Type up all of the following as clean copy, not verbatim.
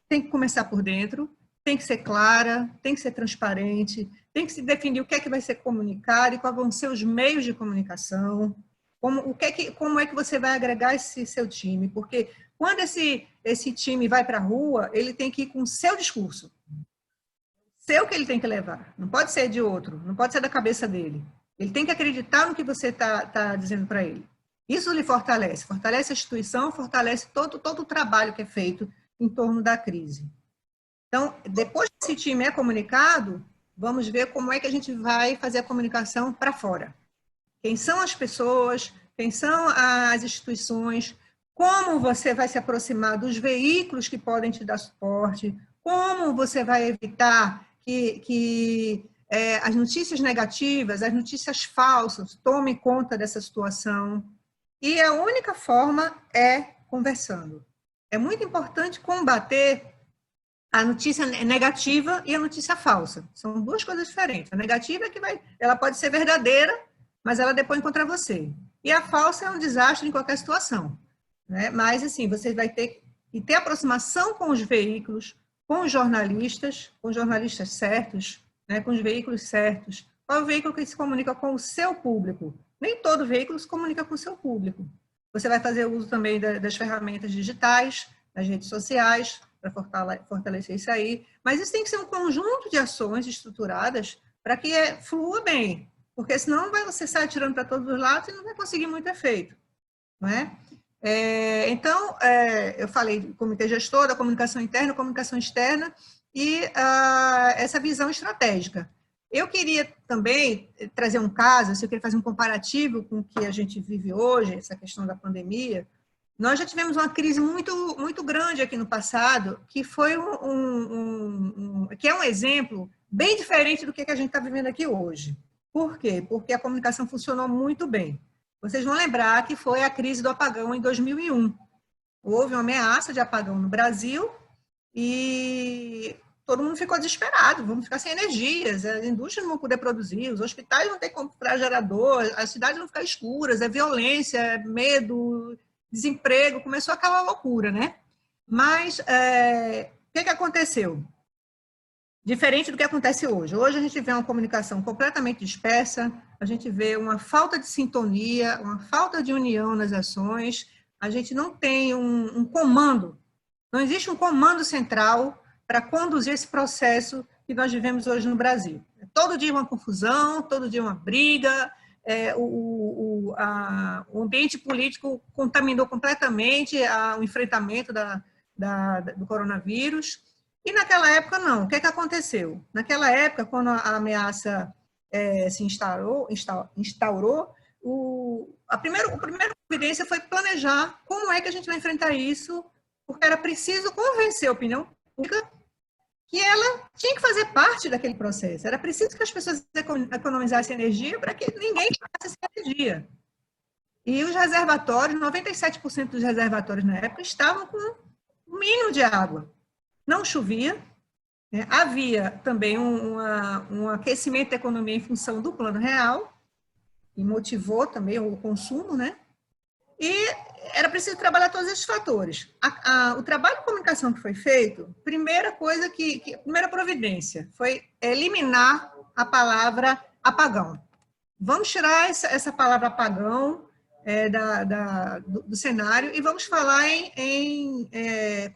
tem que começar por dentro, tem que ser clara, tem que ser transparente, tem que se definir o que é que vai ser comunicado e quais vão ser os meios de comunicação, como é que você vai agregar esse seu time, porque quando esse time vai para a rua, ele tem que ir com o seu discurso, seu que ele tem que levar, não pode ser de outro, não pode ser da cabeça dele. Ele tem que acreditar no que você está dizendo para ele. Isso lhe fortalece, fortalece a instituição, fortalece todo o trabalho que é feito em torno da crise. Então, depois que esse time é comunicado, vamos ver como é que a gente vai fazer a comunicação para fora. Quem são as pessoas, quem são as instituições, como você vai se aproximar dos veículos que podem te dar suporte, como você vai evitar que as notícias negativas, as notícias falsas tomem conta dessa situação. E a única forma é conversando. É muito importante combater a notícia negativa e a notícia falsa. São duas coisas diferentes. A negativa é que ela pode ser verdadeira, mas ela depõe contra você. E a falsa é um desastre em qualquer situação, né? Mas, assim, você vai ter que ter aproximação com os veículos, com os jornalistas certos, né? Com os veículos certos. Qual é o veículo que se comunica com o seu público? Nem todo veículo se comunica com o seu público. Você vai fazer uso também das ferramentas digitais, das redes sociais, para fortalecer isso aí. Mas isso tem que ser um conjunto de ações estruturadas para que flua bem, porque senão você sai atirando para todos os lados e não vai conseguir muito efeito, não é? Então, eu falei do comitê gestor, da comunicação interna, comunicação externa e essa visão estratégica. Eu queria também trazer um caso, eu queria fazer um comparativo com o que a gente vive hoje, essa questão da pandemia. Nós já tivemos uma crise muito, muito grande aqui no passado, que foi que é um exemplo bem diferente do que a gente está vivendo aqui hoje. Por quê? Porque a comunicação funcionou muito bem. Vocês vão lembrar que foi a crise do apagão em 2001. Houve uma ameaça de apagão no Brasil e todo mundo ficou desesperado, vamos ficar sem energias, as indústrias não vão poder produzir, os hospitais não ter como comprar gerador, as cidades vão ficar escuras, é violência, é medo, desemprego, começou aquela loucura, né? Mas o que aconteceu? Diferente do que acontece hoje. Hoje a gente vê uma comunicação completamente dispersa, a gente vê uma falta de sintonia, uma falta de união nas ações, a gente não tem um comando, não existe um comando central para conduzir esse processo que nós vivemos hoje no Brasil. Todo dia uma confusão, todo dia uma briga, o ambiente político contaminou completamente o enfrentamento do coronavírus. E naquela época, não. O que aconteceu? Naquela época, quando a ameaça se instaurou, a primeira providência foi planejar como é que a gente vai enfrentar isso, porque era preciso convencer a opinião pública que ela tinha que fazer parte daquele processo. Era preciso que as pessoas economizassem energia para que ninguém ficasse sem energia. E os reservatórios, 97% dos reservatórios na época, estavam com um mínimo de água. Não chovia, né? Havia também um aquecimento da economia em função do Plano Real, e motivou também o consumo, né? E era preciso trabalhar todos esses fatores. O trabalho de comunicação que foi feito, primeira coisa primeira providência, foi eliminar a palavra apagão. Vamos tirar essa palavra apagão do cenário e vamos falar em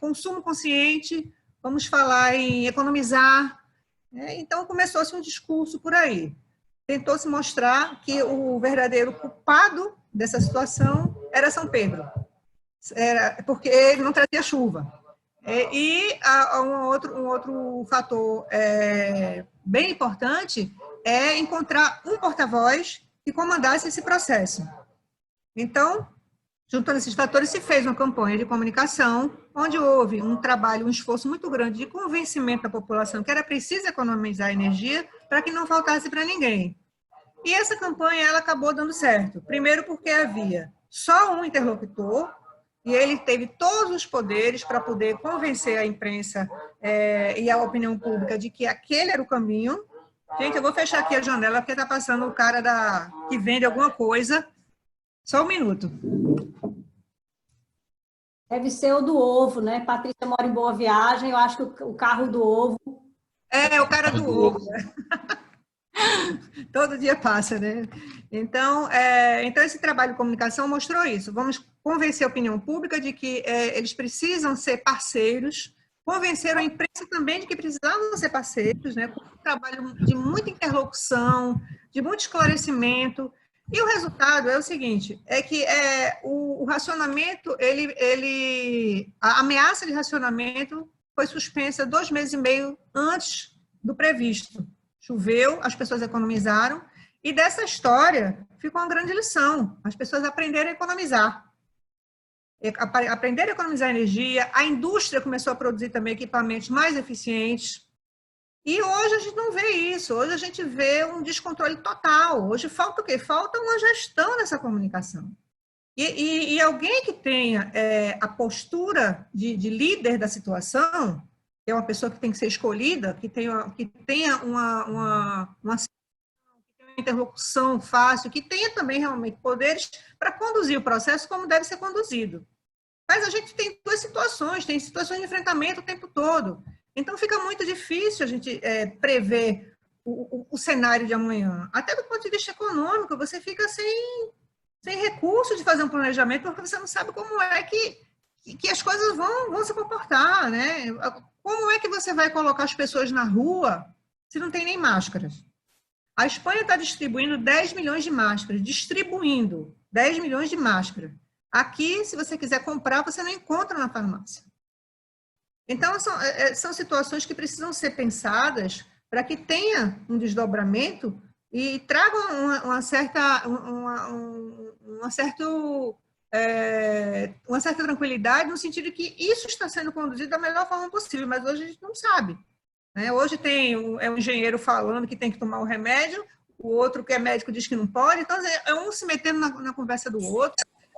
consumo consciente, vamos falar em economizar. Então, começou-se um discurso por aí. Tentou-se mostrar que o verdadeiro culpado dessa situação era São Pedro, porque ele não trazia chuva. E um outro fator bem importante é encontrar um porta-voz que comandasse esse processo. Então, juntando esses fatores, se fez uma campanha de comunicação, onde houve um trabalho, um esforço muito grande de convencimento da população que era preciso economizar energia para que não faltasse para ninguém. E essa campanha ela acabou dando certo. Primeiro porque havia só um interlocutor, e ele teve todos os poderes para poder convencer a imprensa e a opinião pública de que aquele era o caminho. Gente, eu vou fechar aqui a janela, porque está passando o cara que vende alguma coisa. Só um minuto. Deve ser o do ovo, né? Patrícia mora em Boa Viagem, eu acho que o carro do ovo. É, o cara do ovo. Todo dia passa, né? Então, então, esse trabalho de comunicação mostrou isso. Vamos convencer a opinião pública de que eles precisam ser parceiros, convenceram a imprensa também de que precisavam ser parceiros, né? Com um trabalho de muita interlocução, de muito esclarecimento. E o resultado é o seguinte, é que o racionamento, a ameaça de racionamento foi suspensa 2 meses e meio antes do previsto. Choveu, as pessoas economizaram, e dessa história ficou uma grande lição. As pessoas aprenderam a economizar. Aprenderam a economizar energia, a indústria começou a produzir também equipamentos mais eficientes, e hoje a gente não vê isso, hoje a gente vê um descontrole total. Hoje falta o quê? Falta uma gestão nessa comunicação. E alguém que tenha a postura de líder da situação, que é uma pessoa que tem que ser escolhida, que tenha uma interlocução fácil, que tenha também realmente poderes para conduzir o processo como deve ser conduzido. Mas a gente tem duas situações, tem situações de enfrentamento o tempo todo. Então fica muito difícil a gente prever o cenário de amanhã. Até do ponto de vista econômico, você fica sem recurso de fazer um planejamento, porque você não sabe como é que as coisas vão se comportar, né? Como é que você vai colocar as pessoas na rua se não tem nem máscaras? A Espanha está distribuindo 10 milhões de máscaras, distribuindo 10 milhões de máscaras. Aqui, se você quiser comprar, você não encontra na farmácia. Então, são situações que precisam ser pensadas para que tenha um desdobramento e tragam uma certa tranquilidade, no sentido de que isso está sendo conduzido da melhor forma possível, mas hoje a gente não sabe. Né? Hoje tem um engenheiro falando que tem que tomar o remédio, o outro que é médico diz que não pode, então é um se metendo na conversa do outro,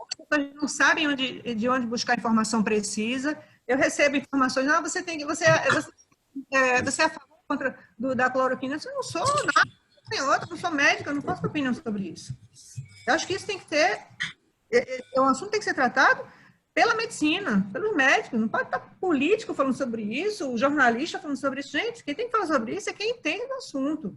as pessoas não sabem de onde buscar informação precisa. Eu recebo informações, você é a favor da cloroquina? Eu não sou nada, eu não sou médica, eu não posso ter opinião sobre isso. Eu acho que isso tem que ter, o assunto tem que ser tratado pela medicina, pelos médicos, não pode estar político falando sobre isso, o jornalista falando sobre isso. Gente, quem tem que falar sobre isso é quem entende do assunto.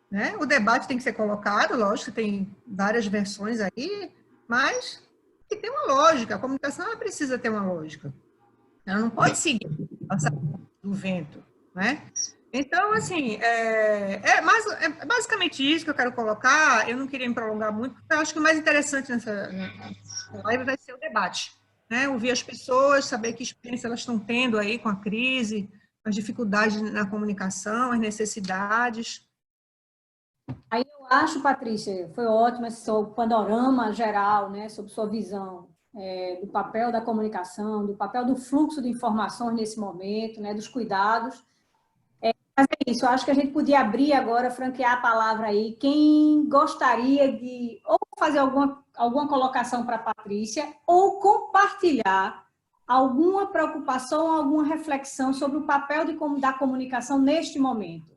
Né? O debate tem que ser colocado, lógico que tem várias versões aí, mas que tem uma lógica, a comunicação ela precisa ter uma lógica. Ela não pode seguir do vento, né? Então, assim, basicamente isso que eu quero colocar. Eu não queria me prolongar muito, porque eu acho que o mais interessante nessa live vai ser o debate, né? Ouvir as pessoas, saber que experiência elas estão tendo aí com a crise, as dificuldades na comunicação, as necessidades. Aí eu acho, Patrícia, foi ótimo esse seu panorama geral, né, sobre sua visão do papel da comunicação, do papel do fluxo de informações nesse momento, né, dos cuidados. Mas é isso, eu acho que a gente podia abrir agora, franquear a palavra aí. Quem gostaria de ou fazer alguma colocação para a Patrícia ou compartilhar alguma preocupação, alguma reflexão sobre o papel da comunicação neste momento.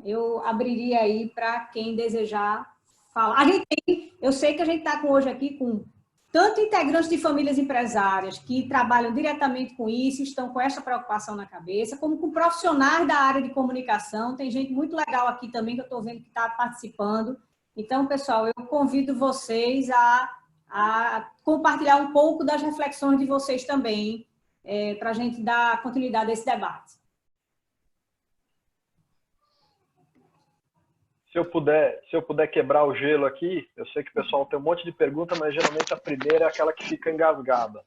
Eu abriria aí para quem desejar falar. Eu sei que a gente está hoje aqui com tanto integrantes de famílias empresárias que trabalham diretamente com isso, estão com essa preocupação na cabeça, como com profissionais da área de comunicação. Tem gente muito legal aqui também que eu estou vendo que está participando. Então, pessoal, eu convido vocês a compartilhar um pouco das reflexões de vocês também, para a gente dar continuidade a esse debate. Se eu puder quebrar o gelo aqui, eu sei que o pessoal tem um monte de pergunta, mas geralmente a primeira é aquela que fica engasgada.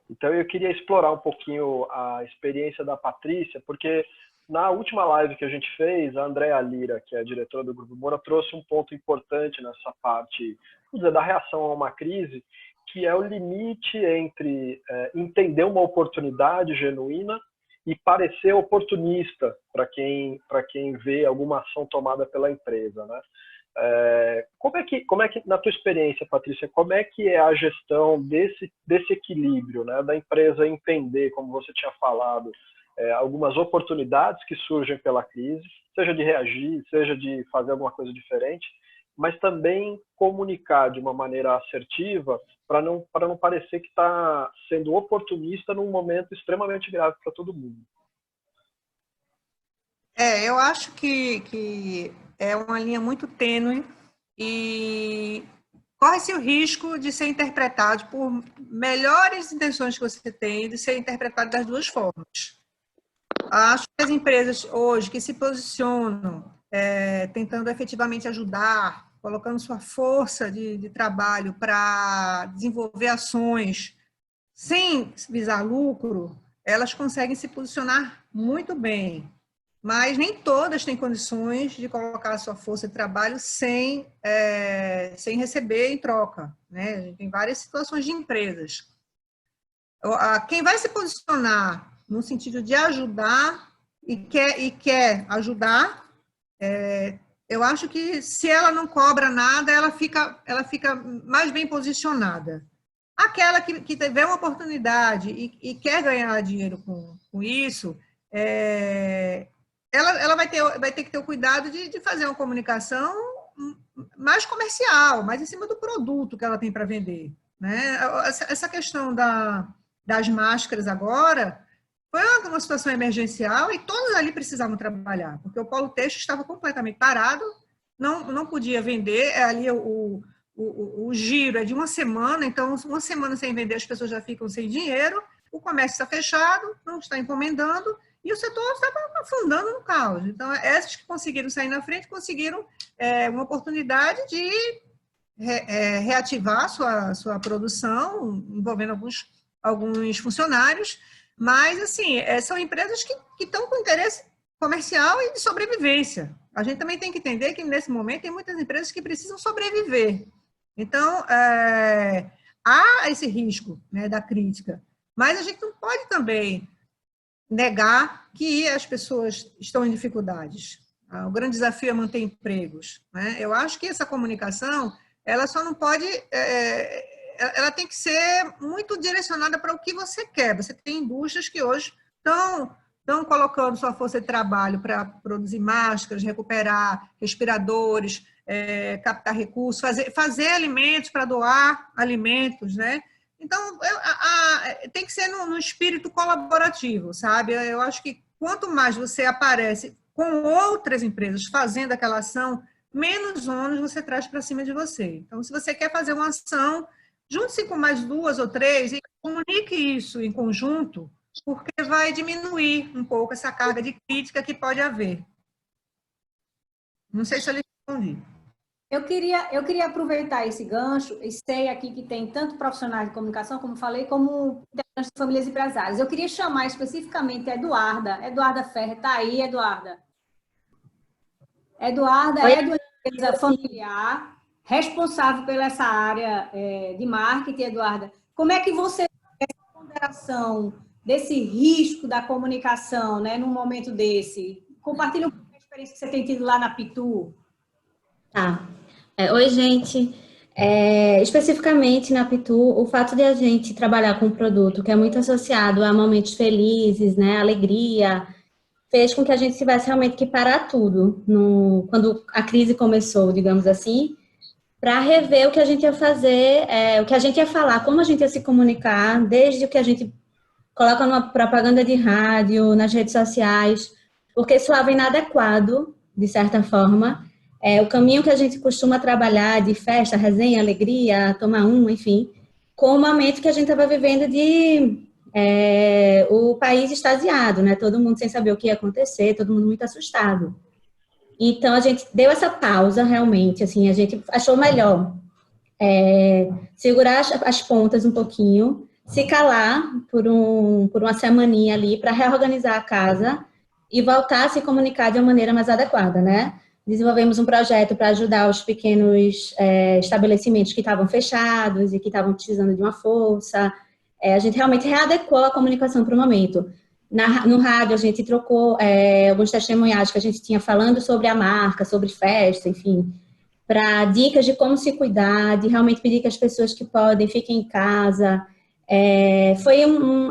Então eu queria explorar um pouquinho a experiência da Patrícia, porque na última live que a gente fez, a Andréa Lira, que é a diretora do Grupo Moura, trouxe um ponto importante nessa parte, vamos dizer, da reação a uma crise, que é o limite entre entender uma oportunidade genuína e parecer oportunista para quem vê alguma ação tomada pela empresa, né? Como é que, na tua experiência, Patrícia, como é que é a gestão desse equilíbrio, né, da empresa entender, como você tinha falado, algumas oportunidades que surgem pela crise, seja de reagir, seja de fazer alguma coisa diferente, mas também comunicar de uma maneira assertiva para não parecer que está sendo oportunista num momento extremamente grave para todo mundo. Eu acho que é uma linha muito tênue e corre-se o risco de ser interpretado por melhores intenções que você tem, de ser interpretado das duas formas. Acho que as empresas hoje que se posicionam tentando efetivamente ajudar, colocando sua força de trabalho para desenvolver ações sem visar lucro, elas conseguem se posicionar muito bem. Mas nem todas têm condições de colocar a sua força de trabalho sem receber em troca, né? Tem várias situações de empresas. Quem vai se posicionar no sentido de ajudar e quer ajudar, eu acho que se ela não cobra nada, ela fica mais bem posicionada. Aquela que tiver uma oportunidade e quer ganhar dinheiro com isso, ela vai ter que ter o cuidado de fazer uma comunicação mais comercial, mais em cima do produto que ela tem para vender, né? Essa questão das máscaras agora foi uma situação emergencial e todos ali precisavam trabalhar, porque o polo têxtil estava completamente parado, não podia vender, ali o giro é de uma semana, então uma semana sem vender as pessoas já ficam sem dinheiro, o comércio está fechado, não está encomendando, e o setor estava afundando no caos. Então, essas que conseguiram sair na frente, conseguiram uma oportunidade de reativar sua produção, envolvendo alguns funcionários, mas, assim, são empresas que estão com interesse comercial e de sobrevivência. A gente também tem que entender que, nesse momento, tem muitas empresas que precisam sobreviver. Então, há esse risco, né, da crítica, mas a gente não pode também negar que as pessoas estão em dificuldades. O grande desafio é manter empregos, né? Eu acho que essa comunicação, ela só não pode... ela tem que ser muito direcionada para o que você quer. Você tem indústrias que hoje estão colocando sua força de trabalho para produzir máscaras, recuperar respiradores, captar recursos, fazer alimentos para doar alimentos, né? Então, tem que ser no espírito colaborativo, sabe? Eu acho que quanto mais você aparece com outras empresas fazendo aquela ação, menos ônus você traz para cima de você. Então, se você quer fazer uma ação, junte-se com mais 2 ou 3 e comunique isso em conjunto, porque vai diminuir um pouco essa carga de crítica que pode haver. Não sei se eu lhe respondi. Eu queria aproveitar esse gancho, e sei aqui que tem tanto profissionais de comunicação, como falei, como integrantes de famílias empresárias. Eu queria chamar especificamente a Eduarda. Eduarda Ferrer, está aí, Eduarda? Eduarda é de uma empresa familiar, responsável pela essa área de marketing, Eduarda. Como é que você vê essa ponderação desse risco da comunicação, né, num momento desse? Compartilha um pouco a experiência que você tem tido lá na Pitu. Tá. Oi, gente. Especificamente na Pitu, o fato de a gente trabalhar com um produto que é muito associado a momentos felizes, né, alegria, fez com que a gente tivesse realmente que parar tudo quando a crise começou, digamos assim, para rever o que a gente ia fazer, o que a gente ia falar, como a gente ia se comunicar, desde o que a gente coloca numa propaganda de rádio, nas redes sociais, porque soava inadequado, de certa forma, o caminho que a gente costuma trabalhar de festa, resenha, alegria, tomar enfim, com o momento que a gente estava vivendo de o país extasiado, né? Todo mundo sem saber o que ia acontecer, todo mundo muito assustado. Então, a gente deu essa pausa, realmente, assim, a gente achou melhor segurar as pontas um pouquinho, se calar por uma semaninha ali para reorganizar a casa e voltar a se comunicar de uma maneira mais adequada, né? Desenvolvemos um projeto para ajudar os pequenos estabelecimentos que estavam fechados e que estavam precisando de uma força. A gente realmente readequou a comunicação para o momento. No rádio, a gente trocou alguns testemunhados que a gente tinha falando sobre a marca, sobre festa, enfim, para dicas de como se cuidar, de realmente pedir que as pessoas que podem fiquem em casa.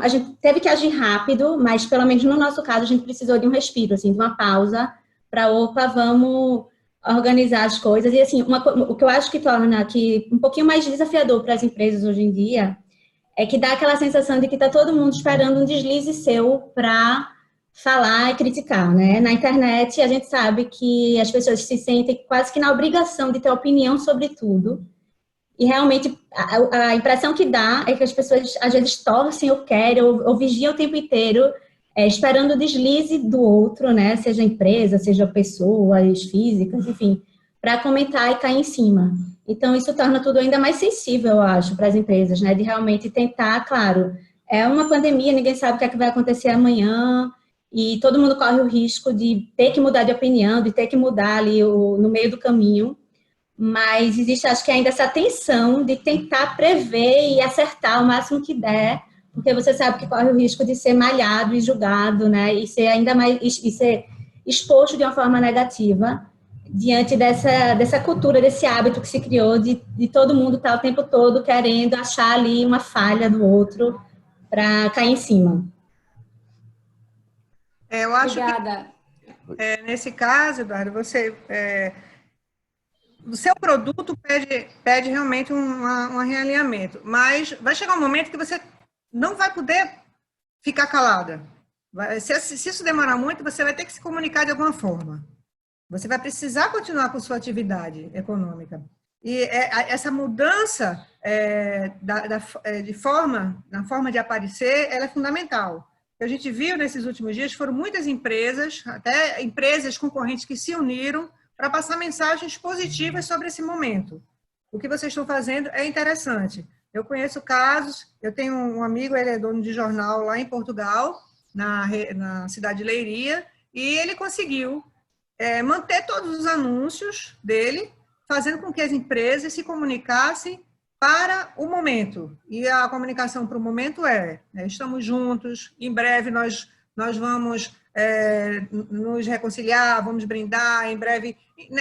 A gente teve que agir rápido, mas pelo menos no nosso caso a gente precisou de um respiro, assim, de uma pausa para, vamos organizar as coisas. E, assim, o que eu acho que torna aqui um pouquinho mais desafiador para as empresas hoje em dia é que dá aquela sensação de que está todo mundo esperando um deslize seu para falar e criticar, né? Na internet, a gente sabe que as pessoas se sentem quase que na obrigação de ter opinião sobre tudo. E realmente, a impressão que dá é que as pessoas, às vezes, torcem ou querem, ou vigiam o tempo inteiro, esperando o deslize do outro, né? Seja empresa, seja pessoas físicas, enfim, para comentar e cair em cima. Então, isso torna tudo ainda mais sensível, eu acho, para as empresas, né? De realmente tentar, claro, é uma pandemia, ninguém sabe o que é que vai acontecer amanhã, e todo mundo corre o risco de ter que mudar de opinião, de ter que mudar ali no meio do caminho, mas existe, acho que ainda essa tensão de tentar prever e acertar o máximo que der, porque você sabe que corre o risco de ser malhado e julgado, né, e ser ainda mais, e ser exposto de uma forma negativa, diante dessa cultura, desse hábito que se criou de todo mundo estar o tempo todo querendo achar ali uma falha do outro para cair em cima. Eu acho Obrigada. que, nesse caso, Eduardo, o seu produto pede realmente um realinhamento, mas vai chegar um momento que você não vai poder ficar calada. Se isso demorar muito, você vai ter que se comunicar de alguma forma. Você vai precisar continuar com sua atividade econômica. E essa mudança na forma de aparecer, ela é fundamental. O que a gente viu nesses últimos dias foram muitas empresas, até empresas concorrentes que se uniram para passar mensagens positivas sobre esse momento. O que vocês estão fazendo é interessante. Eu conheço casos, eu tenho um amigo, ele é dono de jornal lá em Portugal, na cidade de Leiria, e ele conseguiu manter todos os anúncios dele, fazendo com que as empresas se comunicassem para o momento. E a comunicação para o momento estamos juntos, em breve nós vamos nos reconciliar, vamos brindar, em breve,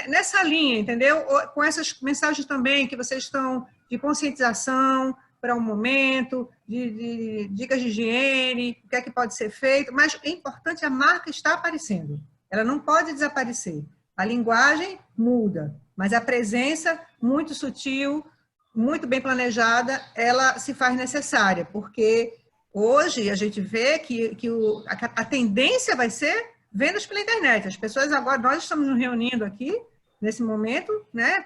nessa linha, entendeu? Com essas mensagens também que vocês estão de conscientização para o momento, de dicas de higiene, o que é que pode ser feito, mas é importante, a marca está aparecendo. Ela não pode desaparecer. A linguagem muda, mas a presença, muito sutil, muito bem planejada, ela se faz necessária, porque hoje a gente vê que a tendência vai ser vendas pela internet. As pessoas agora, nós estamos nos reunindo aqui, nesse momento, né,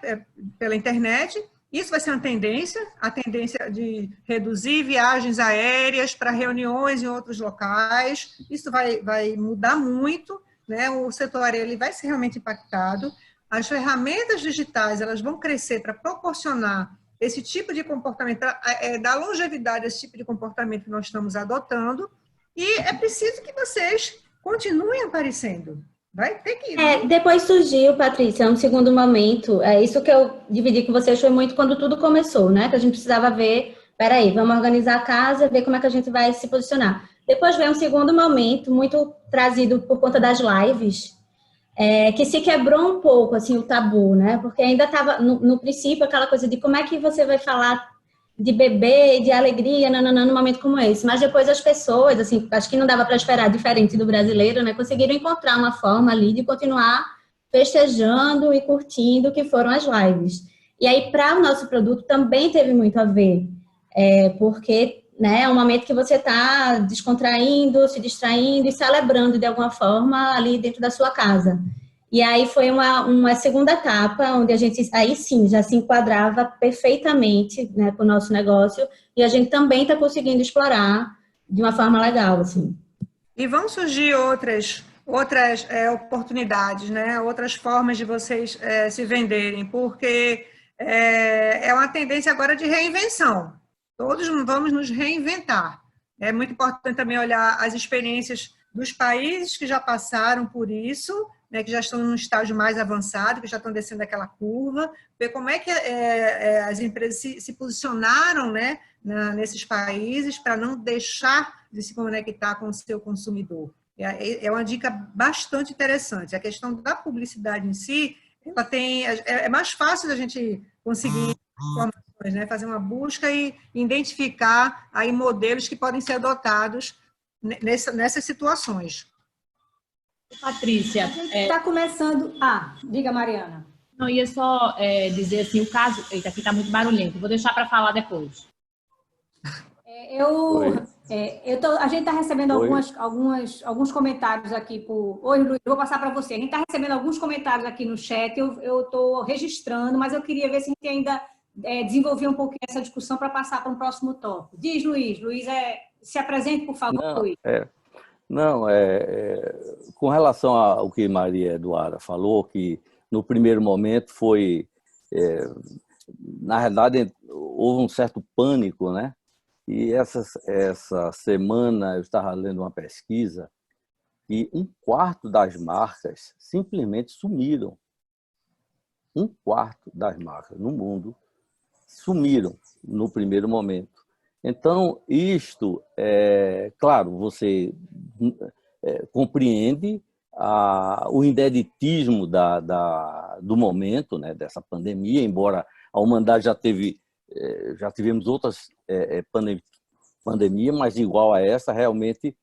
pela internet. Isso vai ser uma tendência, a tendência de reduzir viagens aéreas para reuniões em outros locais. Isso vai mudar muito, né? O setor aéreo vai ser realmente impactado. As ferramentas digitais, elas vão crescer para proporcionar esse tipo de comportamento, dar longevidade a esse tipo de comportamento que nós estamos adotando, e é preciso que vocês continuem aparecendo. Vai ter que... Depois surgiu, Patrícia, um segundo momento, isso que eu dividi com vocês foi muito quando tudo começou, né, que a gente precisava ver, peraí, vamos organizar a casa, ver como é que a gente vai se posicionar. Depois veio um segundo momento, muito trazido por conta das lives, que se quebrou um pouco, assim, o tabu, né? Porque ainda estava, no princípio, aquela coisa de como é que você vai falar de bebê, de alegria, nananã, num momento como esse. Mas depois as pessoas, assim, acho que não dava para esperar diferente do brasileiro, né? Conseguiram encontrar uma forma ali de continuar festejando e curtindo, que foram as lives. E aí, para o nosso produto, também teve muito a ver, porque... né, é um momento que você está descontraindo, se distraindo e celebrando de alguma forma ali dentro da sua casa. E aí foi uma segunda etapa, onde a gente, aí sim, já se enquadrava perfeitamente, né, para o nosso negócio, e a gente também está conseguindo explorar de uma forma legal, assim. E vão surgir outras oportunidades, né, outras formas de vocês se venderem, porque é uma tendência agora de reinvenção. Todos vamos nos reinventar. É muito importante também olhar as experiências dos países que já passaram por isso, né, que já estão num estágio mais avançado, que já estão descendo aquela curva, ver como é que as empresas se posicionaram, né, nesses países para não deixar de se conectar com o seu consumidor. É uma dica bastante interessante. A questão da publicidade em si, ela é mais fácil da gente conseguir informações, né? Fazer uma busca e identificar aí modelos que podem ser adotados nessas situações. Patrícia, A gente está começando... diga, Mariana. não ia só dizer assim, o caso... Eita, aqui está muito barulhento, vou deixar para falar depois. A gente está recebendo alguns comentários aqui por... Oi, Luiz, eu vou passar para você. A gente está recebendo alguns comentários aqui no chat, eu estou registrando, mas eu queria ver se a gente ainda desenvolver um pouquinho essa discussão para passar para um próximo tópico. Diz, Luiz. Luiz, se apresente, por favor, Luiz. Com relação ao que Maria Eduarda falou, que no primeiro momento foi... na realidade, houve um certo pânico, né? E essa semana eu estava lendo uma pesquisa e 1/4 das marcas simplesmente sumiram. 1/4 das marcas no mundo sumiram no primeiro momento. Então, isto, claro, você compreende o ineditismo do momento, né, dessa pandemia, embora a humanidade já tivemos outras pandemias, mas igual a essa, realmente,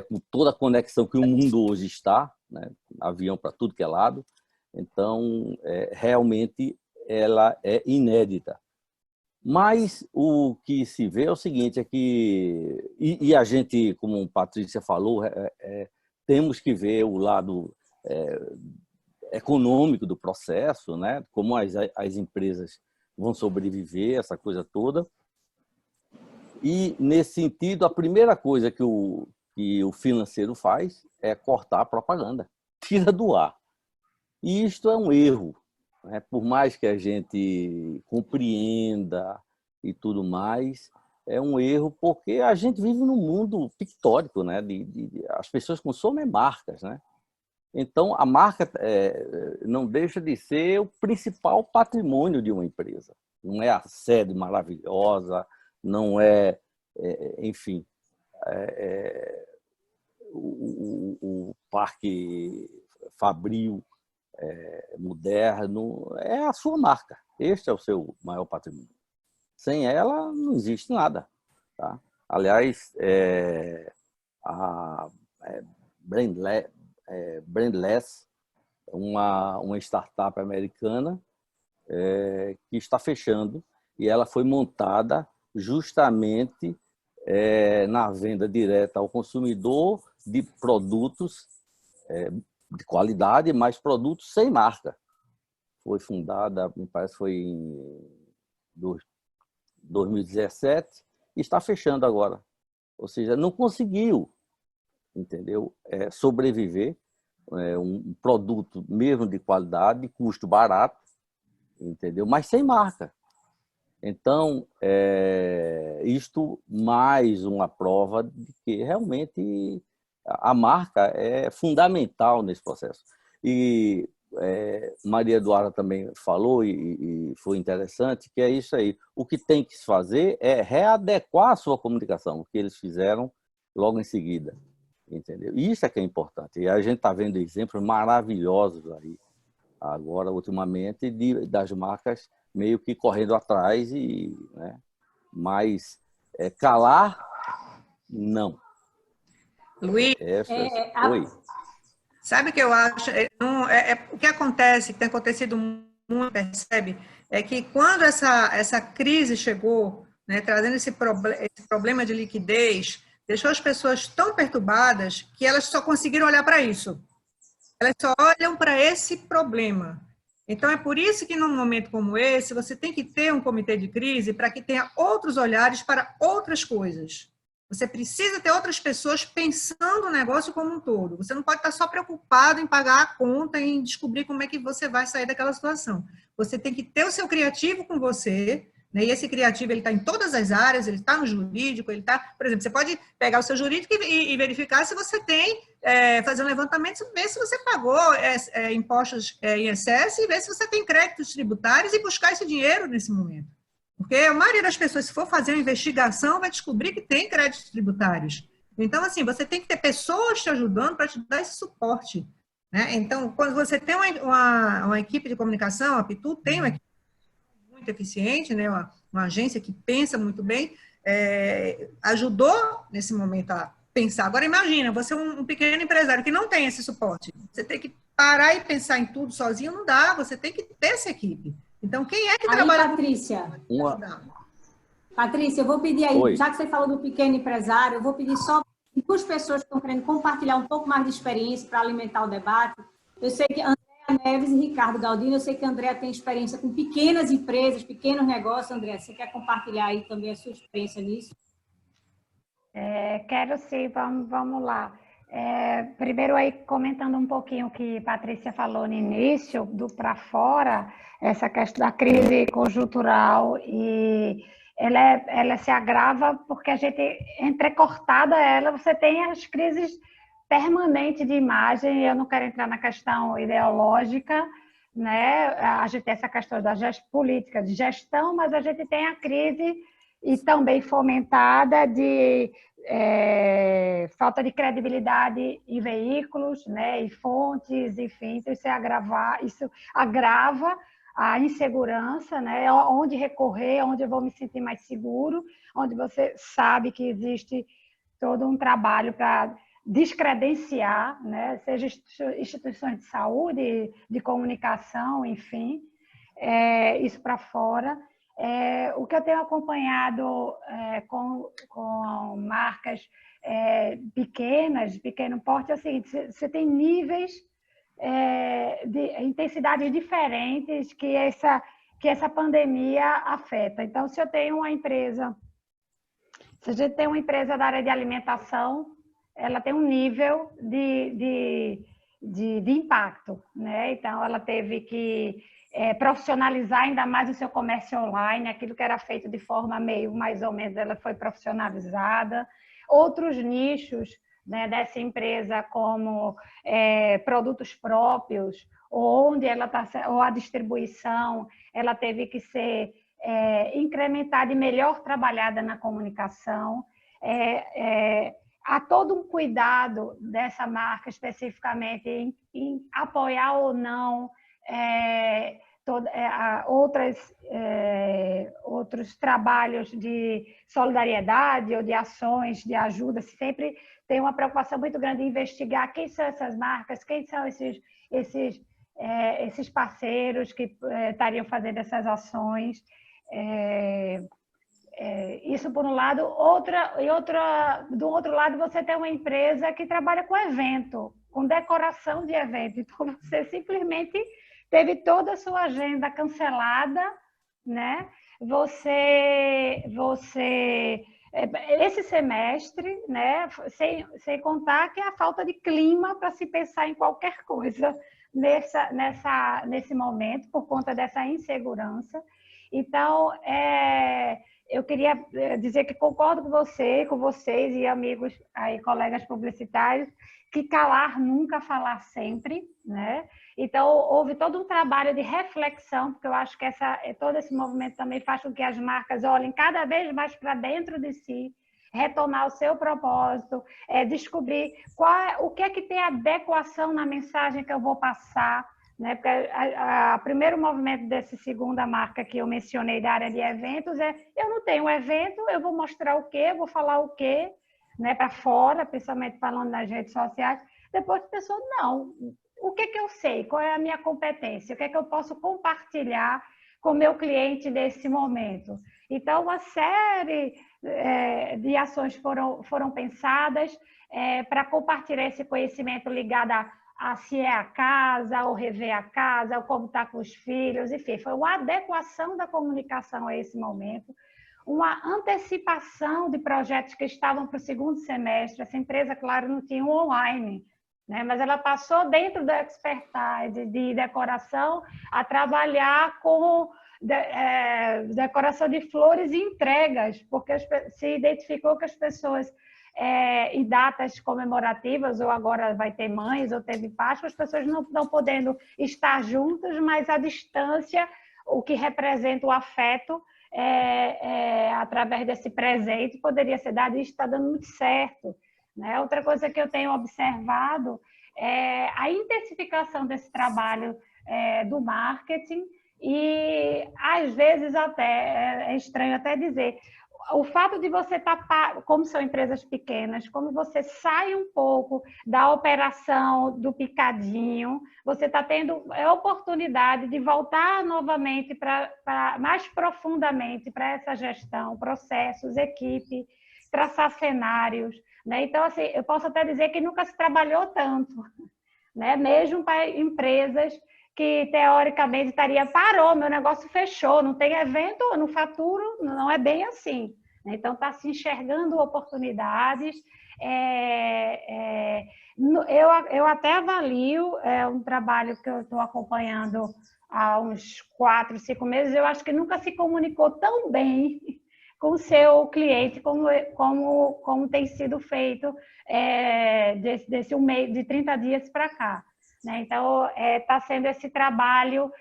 com toda a conexão que o mundo hoje está, né, avião para tudo que é lado, então, realmente, ela é inédita. Mas o que se vê é o seguinte, é que, e a gente, como a Patrícia falou, temos que ver o lado econômico do processo, né? Como as empresas vão sobreviver, essa coisa toda. E, nesse sentido, a primeira coisa que o financeiro faz é cortar a propaganda, tira do ar. E isto é um erro. Por mais que a gente compreenda e tudo mais, é um erro porque a gente vive num mundo pictórico, né? As pessoas consomem marcas, né? Então, a marca não deixa de ser o principal patrimônio de uma empresa. Não é a sede maravilhosa, não é, enfim, o Parque Fabril, moderno, é a sua marca. Este é o seu maior patrimônio. Sem ela, não existe nada. Tá? Aliás, a Brandless, uma startup americana que está fechando, e ela foi montada justamente na venda direta ao consumidor de produtos de qualidade, mas produtos sem marca. Foi fundada, me parece, foi em 2017 e está fechando agora. Ou seja, não conseguiu, entendeu? Sobreviver, um produto mesmo de qualidade, de custo barato, entendeu? Mas sem marca. Então, isto mais uma prova de que realmente a marca é fundamental nesse processo. E Maria Eduarda também falou, e foi interessante, que é isso aí. O que tem que se fazer é readequar a sua comunicação, o que eles fizeram logo em seguida. Entendeu? E isso é que é importante. E a gente está vendo exemplos maravilhosos aí, agora, ultimamente, das marcas meio que correndo atrás, né? Mas calar, não. Luiz, Oi. Sabe o que eu acho? O que acontece, que tem acontecido muito, percebe, é que quando essa crise chegou, né, trazendo esse problema de liquidez, deixou as pessoas tão perturbadas que elas só conseguiram olhar para isso. Elas só olham para esse problema. Então, é por isso que, num momento como esse, você tem que ter um comitê de crise para que tenha outros olhares para outras coisas. Você precisa ter outras pessoas pensando o negócio como um todo. Você não pode estar só preocupado em pagar a conta e em descobrir como é que você vai sair daquela situação. Você tem que ter o seu criativo com você, né? E esse criativo ele está em todas as áreas, ele está no jurídico, ele está... Por exemplo, você pode pegar o seu jurídico e verificar se você tem, fazer um levantamento, ver se você pagou impostos em excesso e ver se você tem créditos tributários e buscar esse dinheiro nesse momento. Porque a maioria das pessoas, se for fazer uma investigação, vai descobrir que tem créditos tributários. Então, assim, você tem que ter pessoas te ajudando para te dar esse suporte, né? Então, quando você tem uma equipe de comunicação, a Pitu tem uma equipe muito eficiente, né? Uma agência que pensa muito bem, ajudou nesse momento pensar. Agora, imagina, você é um pequeno empresário que não tem esse suporte. Você tem que parar e pensar em tudo sozinho, não dá. Você tem que ter essa equipe. Então, quem é que Aí, trabalha Patrícia, com ajudar? Patrícia, eu vou pedir aí, Oi. já que você falou do pequeno empresário, eu vou pedir só duas pessoas que estão querendo compartilhar um pouco mais de experiência para alimentar o debate. Eu sei que Andréa Neves e Ricardo Galdino, eu sei que a Andréa tem experiência com pequenas empresas, pequenos negócios. Andréa, você quer compartilhar aí também a sua experiência nisso? Quero sim, vamos lá. Primeiro aí, comentando um pouquinho o que a Patrícia falou no início, do para fora, essa questão da crise conjuntural, e ela se agrava porque a gente, entrecortada ela, você tem as crises permanentes de imagem. Eu não quero entrar na questão ideológica, né? A gente tem essa questão da política de gestão, mas a gente tem a crise e também fomentada de falta de credibilidade em veículos, né, e fontes, enfim, então isso agrava a insegurança, né, onde recorrer, onde eu vou me sentir mais seguro, onde você sabe que existe todo um trabalho para descredenciar, né, seja instituições de saúde, de comunicação, enfim, isso para fora. O que eu tenho acompanhado com marcas pequenas, de pequeno porte, é o seguinte: você tem níveis de intensidades diferentes que essa pandemia afeta. Então, se a gente tem uma empresa da área de alimentação, ela tem um nível de impacto, né? Então, ela teve que profissionalizar ainda mais o seu comércio online, aquilo que era feito de forma meio, mais ou menos, ela foi profissionalizada. Outros nichos, né, dessa empresa, como produtos próprios, onde ela ou a distribuição, ela teve que ser incrementada e melhor trabalhada na comunicação. Há todo um cuidado dessa marca especificamente em apoiar ou não outros trabalhos de solidariedade ou de ações de ajuda. Sempre tem uma preocupação muito grande em investigar quem são essas marcas, quem são esses parceiros que estariam fazendo essas ações. Isso por um lado. Do outro lado, você tem uma empresa que trabalha com evento, com decoração de evento. Então, você simplesmente teve toda a sua agenda cancelada, né? Esse semestre, né? Sem contar que a falta de clima para se pensar em qualquer coisa nesse momento, por conta dessa insegurança. Então, eu queria dizer que concordo com vocês e amigos aí, colegas publicitários, que calar nunca, falar sempre, né? Então, houve todo um trabalho de reflexão, porque eu acho que todo esse movimento também faz com que as marcas olhem cada vez mais para dentro de si, retomar o seu propósito, descobrir o que é que tem adequação na mensagem que eu vou passar, né? Porque o primeiro movimento dessa segunda marca que eu mencionei da área de eventos eu não tenho um evento, eu vou mostrar o quê, vou falar o quê, né, para fora, principalmente falando nas redes sociais. Depois a pessoa, não, o que eu sei, qual é a minha competência, o que é que eu posso compartilhar com o meu cliente nesse momento. Então, uma série de ações foram pensadas para compartilhar esse conhecimento ligado a se é a casa, ou rever a casa, ou como está com os filhos, enfim, foi uma adequação da comunicação a esse momento, uma antecipação de projetos que estavam para o segundo semestre. Essa empresa, claro, não tinha um online, né? Mas ela passou dentro da expertise de decoração a trabalhar com decoração de flores e entregas, porque se identificou que as pessoas em datas comemorativas, ou agora vai ter mães, ou teve Páscoa, as pessoas não estão podendo estar juntas, mas à distância, o que representa o afeto através desse presente poderia ser dado, e isso está dando muito certo, né? Outra coisa que eu tenho observado é a intensificação desse trabalho do marketing, e às vezes até, é estranho até dizer, o fato de você estar, como são empresas pequenas, como você sai um pouco da operação do picadinho, você está tendo a oportunidade de voltar novamente mais profundamente para essa gestão, processos, equipe, traçar cenários, né? Então, assim, eu posso até dizer que nunca se trabalhou tanto, né? Mesmo para empresas que teoricamente parou, meu negócio fechou, não tem evento, eu não faturo, não é bem assim. Então, está se enxergando oportunidades. Eu até avalio um trabalho que eu estou acompanhando há uns 4, 5 meses, eu acho que nunca se comunicou tão bem com o seu cliente como tem sido feito desse mês, de 30 dias para cá. Então, está sendo esse trabalho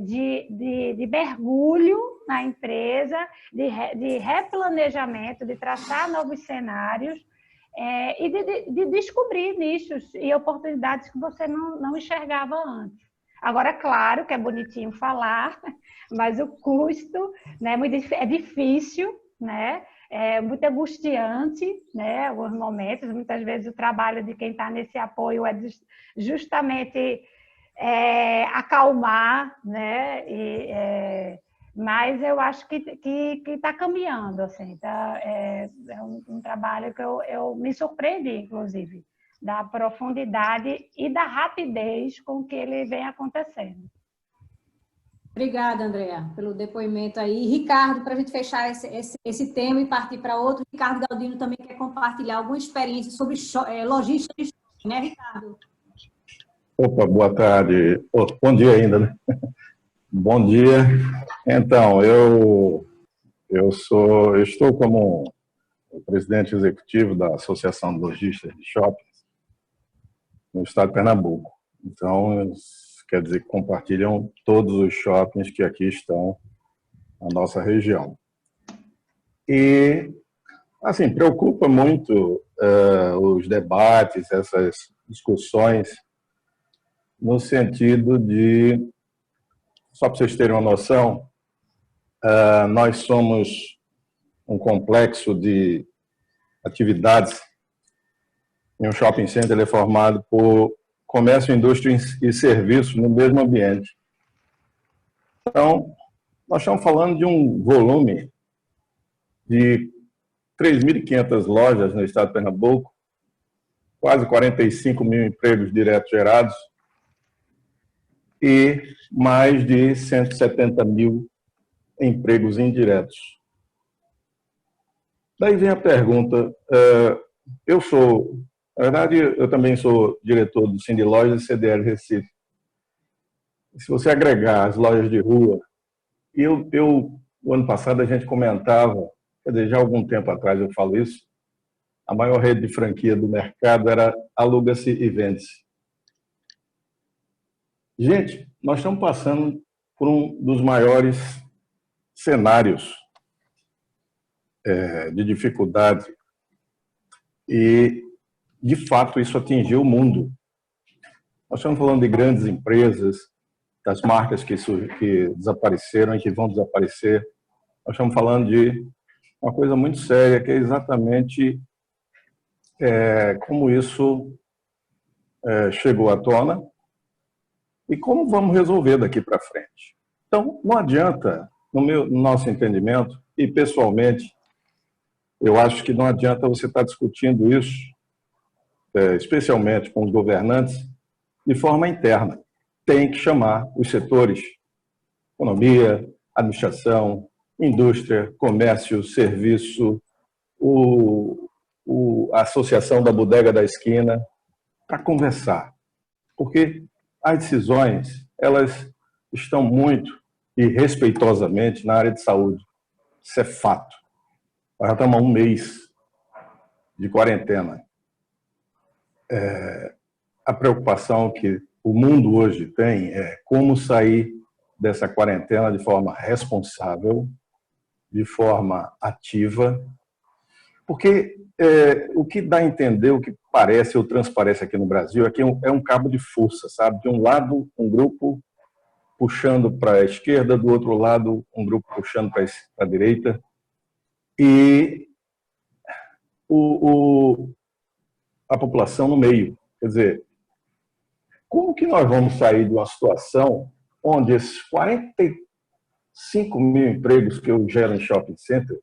de mergulho na empresa, de replanejamento, de traçar novos cenários e de descobrir nichos e oportunidades que você não enxergava antes. Agora, claro que é bonitinho falar, mas o custo, né, é difícil, né? É muito angustiante, né? Alguns momentos, muitas vezes o trabalho de quem está nesse apoio é justamente acalmar, né? Mas eu acho que está caminhando, assim, tá? É um trabalho que eu me surpreendi, inclusive, da profundidade e da rapidez com que ele vem acontecendo. Obrigada, Andréa, pelo depoimento aí. Ricardo, para a gente fechar esse tema e partir para outro, Ricardo Galdino também quer compartilhar alguma experiência sobre logística de shopping, né, Ricardo? Opa, boa tarde. Bom dia ainda, né? Bom dia. Então, eu estou como presidente executivo da Associação de Lojistas de Shoppings no estado de Pernambuco. Então, quer dizer que compartilham todos os shoppings que aqui estão na nossa região. E, assim, preocupa muito os debates, essas discussões, no sentido de, só para vocês terem uma noção, nós somos um complexo de atividades em um shopping center. Ele é formado por comércio, indústria e serviços no mesmo ambiente. Então, nós estamos falando de um volume de 3.500 lojas no estado de Pernambuco, quase 45 mil empregos diretos gerados e mais de 170 mil empregos indiretos. Daí vem a pergunta, na verdade, eu também sou diretor do Cindy Lojas e CDL Recife. Se você agregar as lojas de rua, o ano passado a gente comentava, quer dizer, já há algum tempo atrás eu falo isso, a maior rede de franquia do mercado era Aluga-se e Vende-se. Gente, nós estamos passando por um dos maiores cenários de dificuldade e, de fato, isso atingiu o mundo. Nós estamos falando de grandes empresas, das marcas que desapareceram e que vão desaparecer. Nós estamos falando de uma coisa muito séria, que é exatamente como isso chegou à tona e como vamos resolver daqui para frente. Então, não adianta, no nosso entendimento, e pessoalmente, eu acho que não adianta você estar discutindo isso, especialmente com os governantes, de forma interna. Tem que chamar os setores, economia, administração, indústria, comércio, serviço, a associação da bodega da esquina, para conversar. Porque as decisões, elas estão muito e respeitosamente na área de saúde. Isso é fato. Nós já estamos há um mês de quarentena. A preocupação que o mundo hoje tem é como sair dessa quarentena de forma responsável, de forma ativa, porque o que dá a entender, o que parece ou transparece aqui no Brasil é que é um cabo de força, sabe? De um lado, um grupo puxando para a esquerda, do outro lado, um grupo puxando para a direita. e a população no meio. Quer dizer, como que nós vamos sair de uma situação onde esses 45 mil empregos que eu gero em shopping center,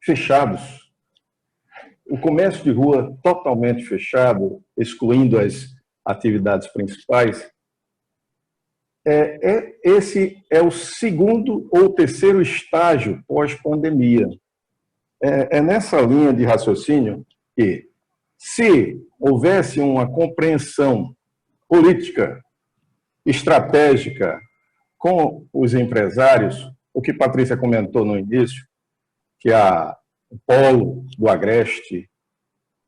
fechados, o comércio de rua totalmente fechado, excluindo as atividades principais, esse é o segundo ou terceiro estágio pós-pandemia. É nessa linha de raciocínio que, se houvesse uma compreensão política, estratégica com os empresários, o que Patrícia comentou no início, que o polo do Agreste,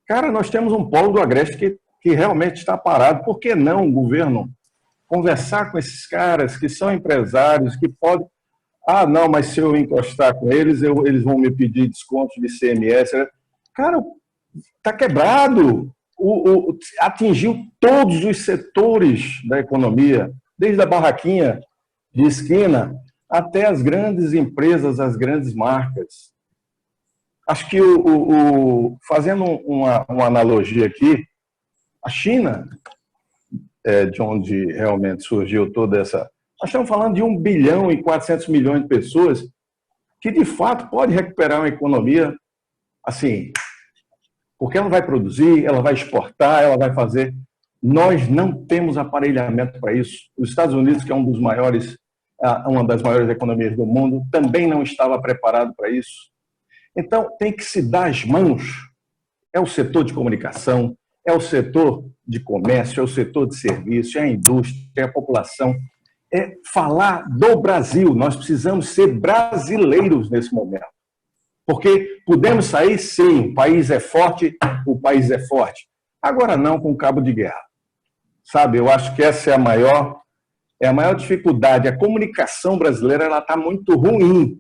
cara, nós temos um polo do Agreste que realmente está parado. Por que não o governo conversar com esses caras que são empresários, que podem... Ah, não, mas se eu encostar com eles, eles vão me pedir desconto de ICMS. Cara, está quebrado. Atingiu todos os setores da economia, desde a barraquinha de esquina até as grandes empresas, as grandes marcas. Acho que, fazendo uma analogia aqui, a China, de onde realmente surgiu toda essa... Nós estamos falando de 1 bilhão e 400 milhões de pessoas que, de fato, pode recuperar uma economia assim, porque ela vai produzir, ela vai exportar, ela vai fazer. Nós não temos aparelhamento para isso. Os Estados Unidos, que é uma das maiores economias do mundo, também não estava preparado para isso. Então, tem que se dar as mãos. É o setor de comunicação, é o setor de comércio, é o setor de serviço, é a indústria, é a população. É falar do Brasil. Nós precisamos ser brasileiros nesse momento. Porque podemos sair, sim, o país é forte. Agora não com cabo de guerra. Sabe, eu acho que essa é a maior dificuldade. A comunicação brasileira está muito ruim.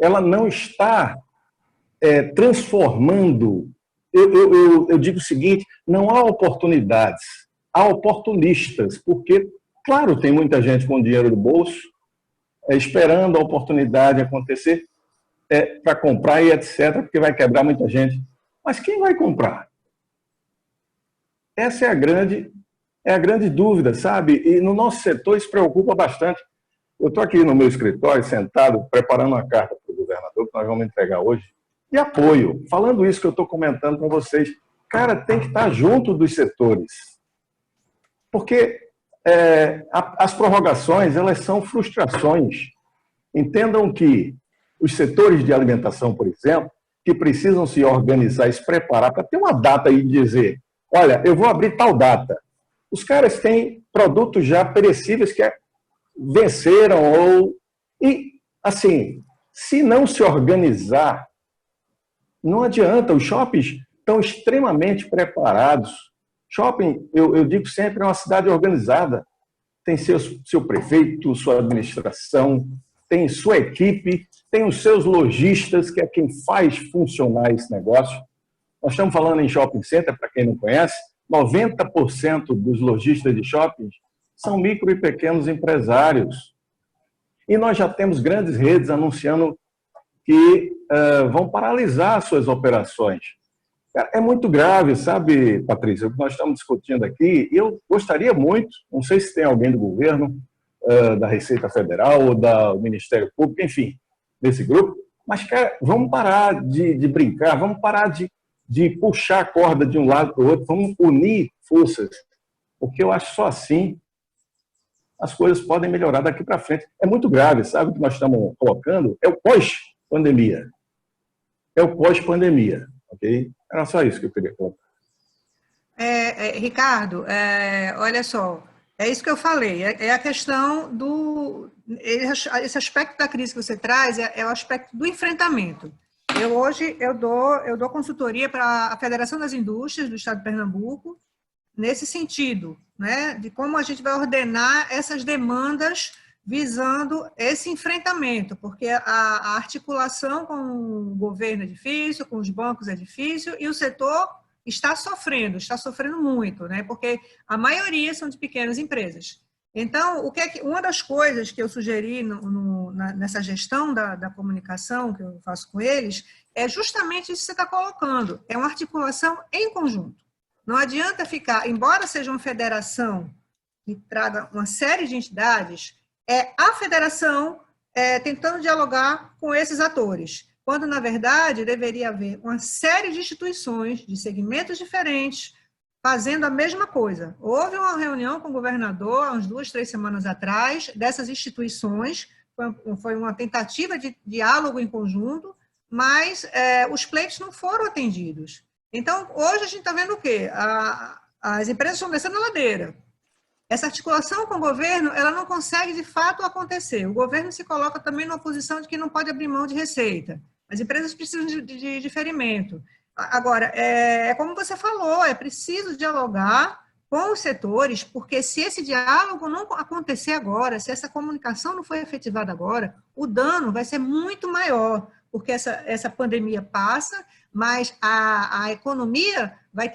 Ela não está transformando. Eu digo o seguinte, não há oportunidades, há oportunistas, porque, claro, tem muita gente com dinheiro no bolso, esperando a oportunidade acontecer para comprar e etc., porque vai quebrar muita gente. Mas quem vai comprar? Essa é a grande dúvida, sabe? E no nosso setor isso preocupa bastante. Eu estou aqui no meu escritório, sentado, preparando uma carta para o governador, que nós vamos entregar hoje, de apoio. Falando isso que eu estou comentando com vocês, cara, tem que estar junto dos setores. Porque as prorrogações, elas são frustrações. Entendam que os setores de alimentação, por exemplo, que precisam se organizar e se preparar para ter uma data e dizer, olha, eu vou abrir tal data. Os caras têm produtos já perecíveis que venceram e, assim, se não se organizar, não adianta. Os shoppings estão extremamente preparados. Shopping, eu digo sempre, é uma cidade organizada. Tem seu prefeito, sua administração, tem sua equipe, tem os seus lojistas, que é quem faz funcionar esse negócio. Nós estamos falando em shopping center, para quem não conhece, 90% dos lojistas de shoppings são micro e pequenos empresários. E nós já temos grandes redes anunciando que vão paralisar suas operações. É muito grave, sabe, Patrícia, o que nós estamos discutindo aqui. Eu gostaria muito, não sei se tem alguém do governo, da Receita Federal ou do Ministério Público, enfim, desse grupo, mas, cara, vamos parar de brincar, vamos parar de puxar a corda de um lado para o outro, vamos unir forças, porque eu acho só assim as coisas podem melhorar daqui para frente. É muito grave, sabe o que nós estamos colocando? É o pós-pandemia. É o pós-pandemia, ok? Era só isso que eu queria colocar. Ricardo, olha só, é isso que eu falei, é a questão esse aspecto da crise que você traz é o aspecto do enfrentamento. Hoje eu dou consultoria para a Federação das Indústrias do Estado de Pernambuco, nesse sentido, né, de como a gente vai ordenar essas demandas visando esse enfrentamento, porque a articulação com o governo é difícil, com os bancos é difícil, e o setor está sofrendo muito, né, porque a maioria são de pequenas empresas. Então, uma das coisas que eu sugeri nessa gestão da comunicação que eu faço com eles é justamente isso que você está colocando, é uma articulação em conjunto. Não adianta ficar, embora seja uma federação que traga uma série de entidades, é a federação tentando dialogar com esses atores, quando, na verdade, deveria haver uma série de instituições de segmentos diferentes fazendo a mesma coisa. Houve uma reunião com o governador, há uns 2, 3 semanas atrás, dessas instituições, foi uma tentativa de diálogo em conjunto, mas os pleitos não foram atendidos. Então, hoje a gente está vendo o quê? As empresas estão descendo a ladeira. Essa articulação com o governo, ela não consegue, de fato, acontecer. O governo se coloca também numa posição de que não pode abrir mão de receita. As empresas precisam de diferimento. Agora, como você falou, é preciso dialogar com os setores, porque se esse diálogo não acontecer agora, se essa comunicação não for efetivada agora, o dano vai ser muito maior, porque essa pandemia passa, mas a economia vai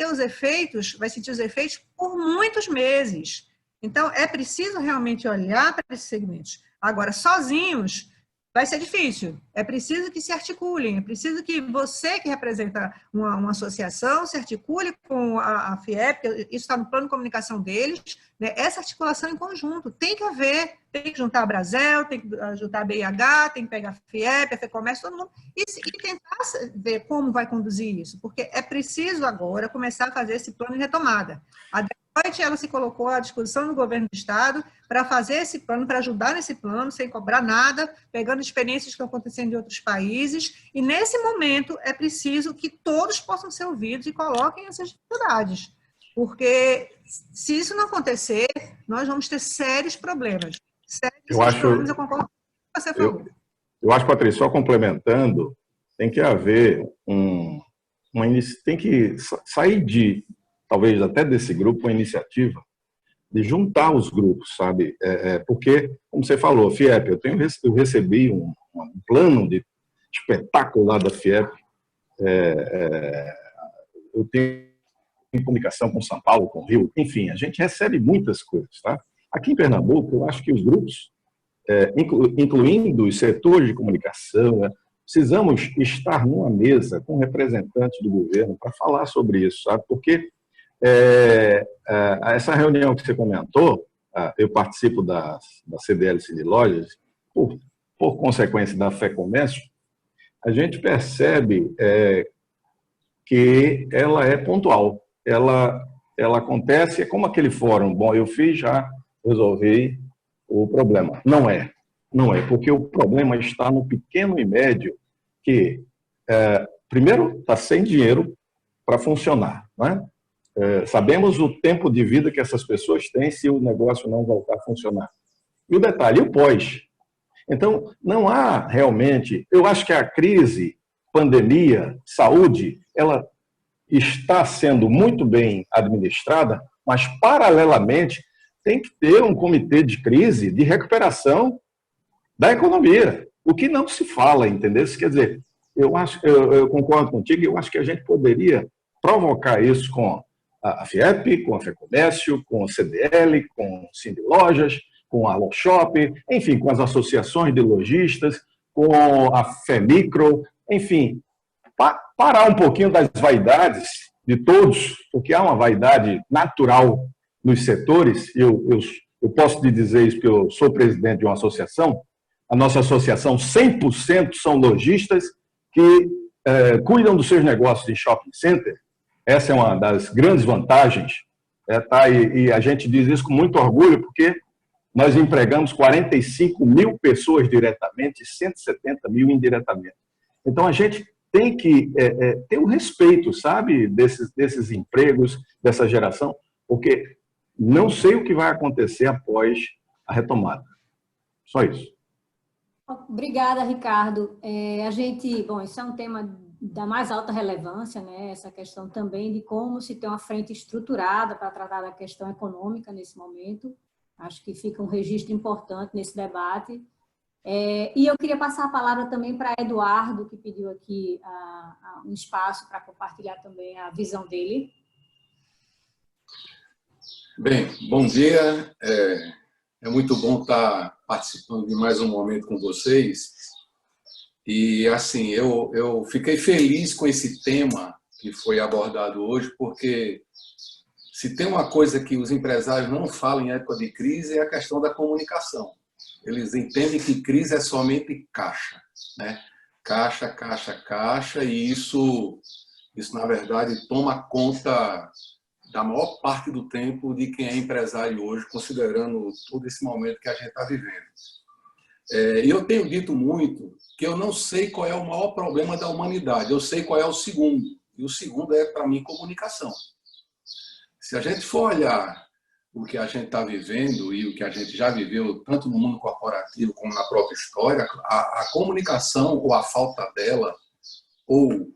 sentir os efeitos por muitos meses. Então, é preciso realmente olhar para esses segmentos. Agora, sozinhos, vai ser difícil. É preciso que se articulem, é preciso que você, que representa uma associação, se articule com a FIEP, isso está no plano de comunicação deles, né? Essa articulação em conjunto. Tem que haver, tem que juntar a Brasel, tem que juntar a BIH, tem que pegar a FIEP, a FEComércio, todo mundo, e tentar ver como vai conduzir isso, porque é preciso agora começar a fazer esse plano de retomada. A Deloitte, ela se colocou à disposição do governo do Estado para fazer esse plano, para ajudar nesse plano, sem cobrar nada, pegando experiências que estão acontecendo em outros países, e nesse momento é preciso que todos possam ser ouvidos e coloquem essas dificuldades, porque se isso não acontecer, nós vamos ter sérios problemas. Problemas, eu concordo com o que você falou. Eu acho, Patrícia, só complementando, tem que haver tem que sair talvez até desse grupo, uma iniciativa de juntar os grupos, sabe? Porque, como você falou, FIEP, eu recebi um plano de espetáculo lá da FIEP, eu tenho comunicação com São Paulo, com Rio, enfim, a gente recebe muitas coisas, tá? Aqui em Pernambuco, eu acho que os grupos, incluindo os setores de comunicação, precisamos estar numa mesa com representantes do governo para falar sobre isso, sabe? Porque essa reunião que você comentou, eu participo da CDL de Lojas, por consequência da FEComércio, a gente percebe que ela é pontual, ela acontece, é como aquele fórum, bom, eu fiz, já resolvi o problema. Não é, porque o problema está no pequeno e médio que, primeiro, está sem dinheiro para funcionar, não é? Sabemos o tempo de vida que essas pessoas têm se o negócio não voltar a funcionar. E o detalhe, o pós. Então, não há realmente... Eu acho que a crise, pandemia, saúde, ela está sendo muito bem administrada, mas, paralelamente, tem que ter um comitê de crise, de recuperação da economia. O que não se fala, entendeu? Quer dizer, eu concordo contigo, eu acho que a gente poderia provocar isso com a FIEP, com a FEComércio, com a CDL, com o Cindy Lojas, com a Loshop, enfim, com as associações de lojistas, com a FEMicro, enfim, parar um pouquinho das vaidades de todos, porque há uma vaidade natural nos setores. Eu posso te dizer isso porque eu sou presidente de uma associação, a nossa associação 100% são lojistas que cuidam dos seus negócios em shopping center. Essa é uma das grandes vantagens, tá? E a gente diz isso com muito orgulho, porque nós empregamos 45 mil pessoas diretamente e 170 mil indiretamente. Então, a gente tem que ter um respeito, sabe, desses empregos, dessa geração, porque não sei o que vai acontecer após a retomada. Só isso. Obrigada, Ricardo. Bom, isso é um tema da mais alta relevância, né? Essa questão também de como se tem uma frente estruturada para tratar da questão econômica nesse momento. Acho que fica um registro importante nesse debate. E eu queria passar a palavra também para Eduardo, que pediu aqui um espaço para compartilhar também a visão dele. Bem, bom dia. É muito bom estar participando de mais um momento com vocês. E, assim, eu fiquei feliz com esse tema que foi abordado hoje, porque se tem uma coisa que os empresários não falam em época de crise é a questão da comunicação. Eles entendem que crise é somente caixa, né? Caixa, caixa, caixa, e isso na verdade, toma conta da maior parte do tempo de quem é empresário hoje, considerando todo esse momento que a gente está vivendo. E eu tenho dito muito que eu não sei qual é o maior problema da humanidade, eu sei qual é o segundo, e o segundo é, para mim, comunicação. Se a gente for olhar o que a gente está vivendo e o que a gente já viveu, tanto no mundo corporativo como na própria história, a comunicação, ou a falta dela, ou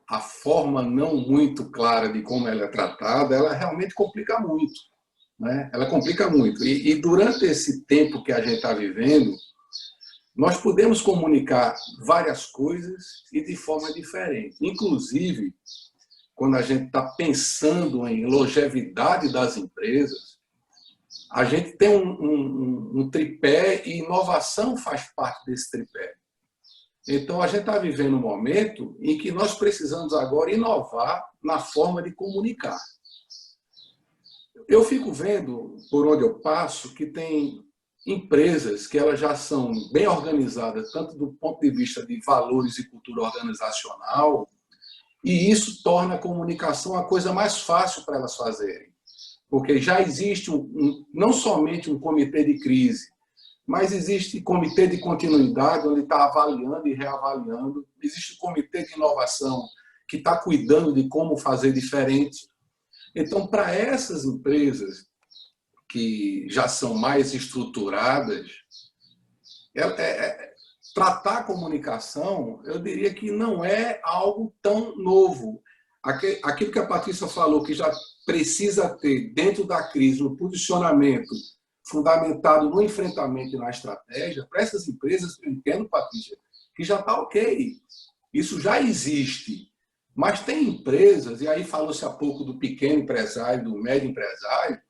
a forma não muito clara de como ela é tratada, ela realmente complica muito, né? Ela complica muito. E durante esse tempo que a gente está vivendo, nós podemos comunicar várias coisas e de forma diferente. Inclusive, quando a gente está pensando em longevidade das empresas, a gente tem um tripé e inovação faz parte desse tripé. Então, a gente está vivendo um momento em que nós precisamos agora inovar na forma de comunicar. Eu fico vendo, por onde eu passo, que tem empresas que elas já são bem organizadas, tanto do ponto de vista de valores e cultura organizacional, e isso torna a comunicação a coisa mais fácil para elas fazerem. Porque já existe não somente um comitê de crise, mas existe comitê de continuidade, onde está avaliando e reavaliando. Existe comitê de inovação, que está cuidando de como fazer diferente. Então, para essas empresas que já são mais estruturadas, tratar a comunicação, eu diria que não é algo tão novo. Aquilo que a Patrícia falou, que já precisa ter, dentro da crise, um posicionamento fundamentado no enfrentamento e na estratégia, para essas empresas, eu entendo, Patrícia, que já está ok. Isso já existe. Mas tem empresas, e aí falou-se há pouco do pequeno empresário, do médio empresário,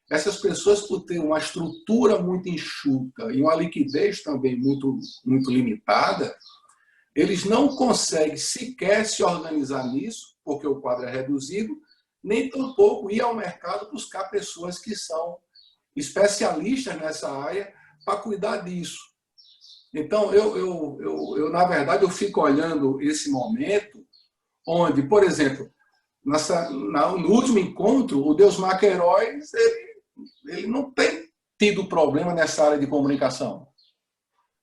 essas pessoas, por ter uma estrutura muito enxuta e uma liquidez também muito, muito limitada, eles não conseguem sequer se organizar nisso, porque o quadro é reduzido, nem tampouco ir ao mercado buscar pessoas que são especialistas nessa área para cuidar disso. Então, na verdade, eu fico olhando esse momento onde, por exemplo, no último encontro, o Deusmar Queiroz, ele não tem tido problema nessa área de comunicação,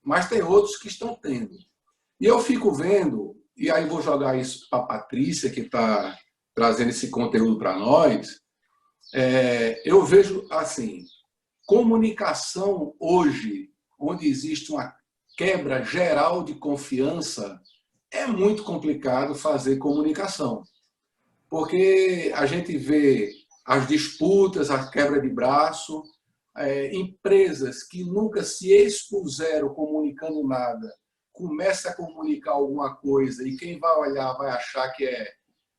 mas tem outros que estão tendo. E eu fico vendo, e aí vou jogar isso para a Patrícia, que está trazendo esse conteúdo para nós, eu vejo assim, comunicação hoje, onde existe uma quebra geral de confiança, é muito complicado fazer comunicação. Porque a gente vê as disputas, a quebra de braço, empresas que nunca se expuseram comunicando nada, começa a comunicar alguma coisa e quem vai olhar vai achar que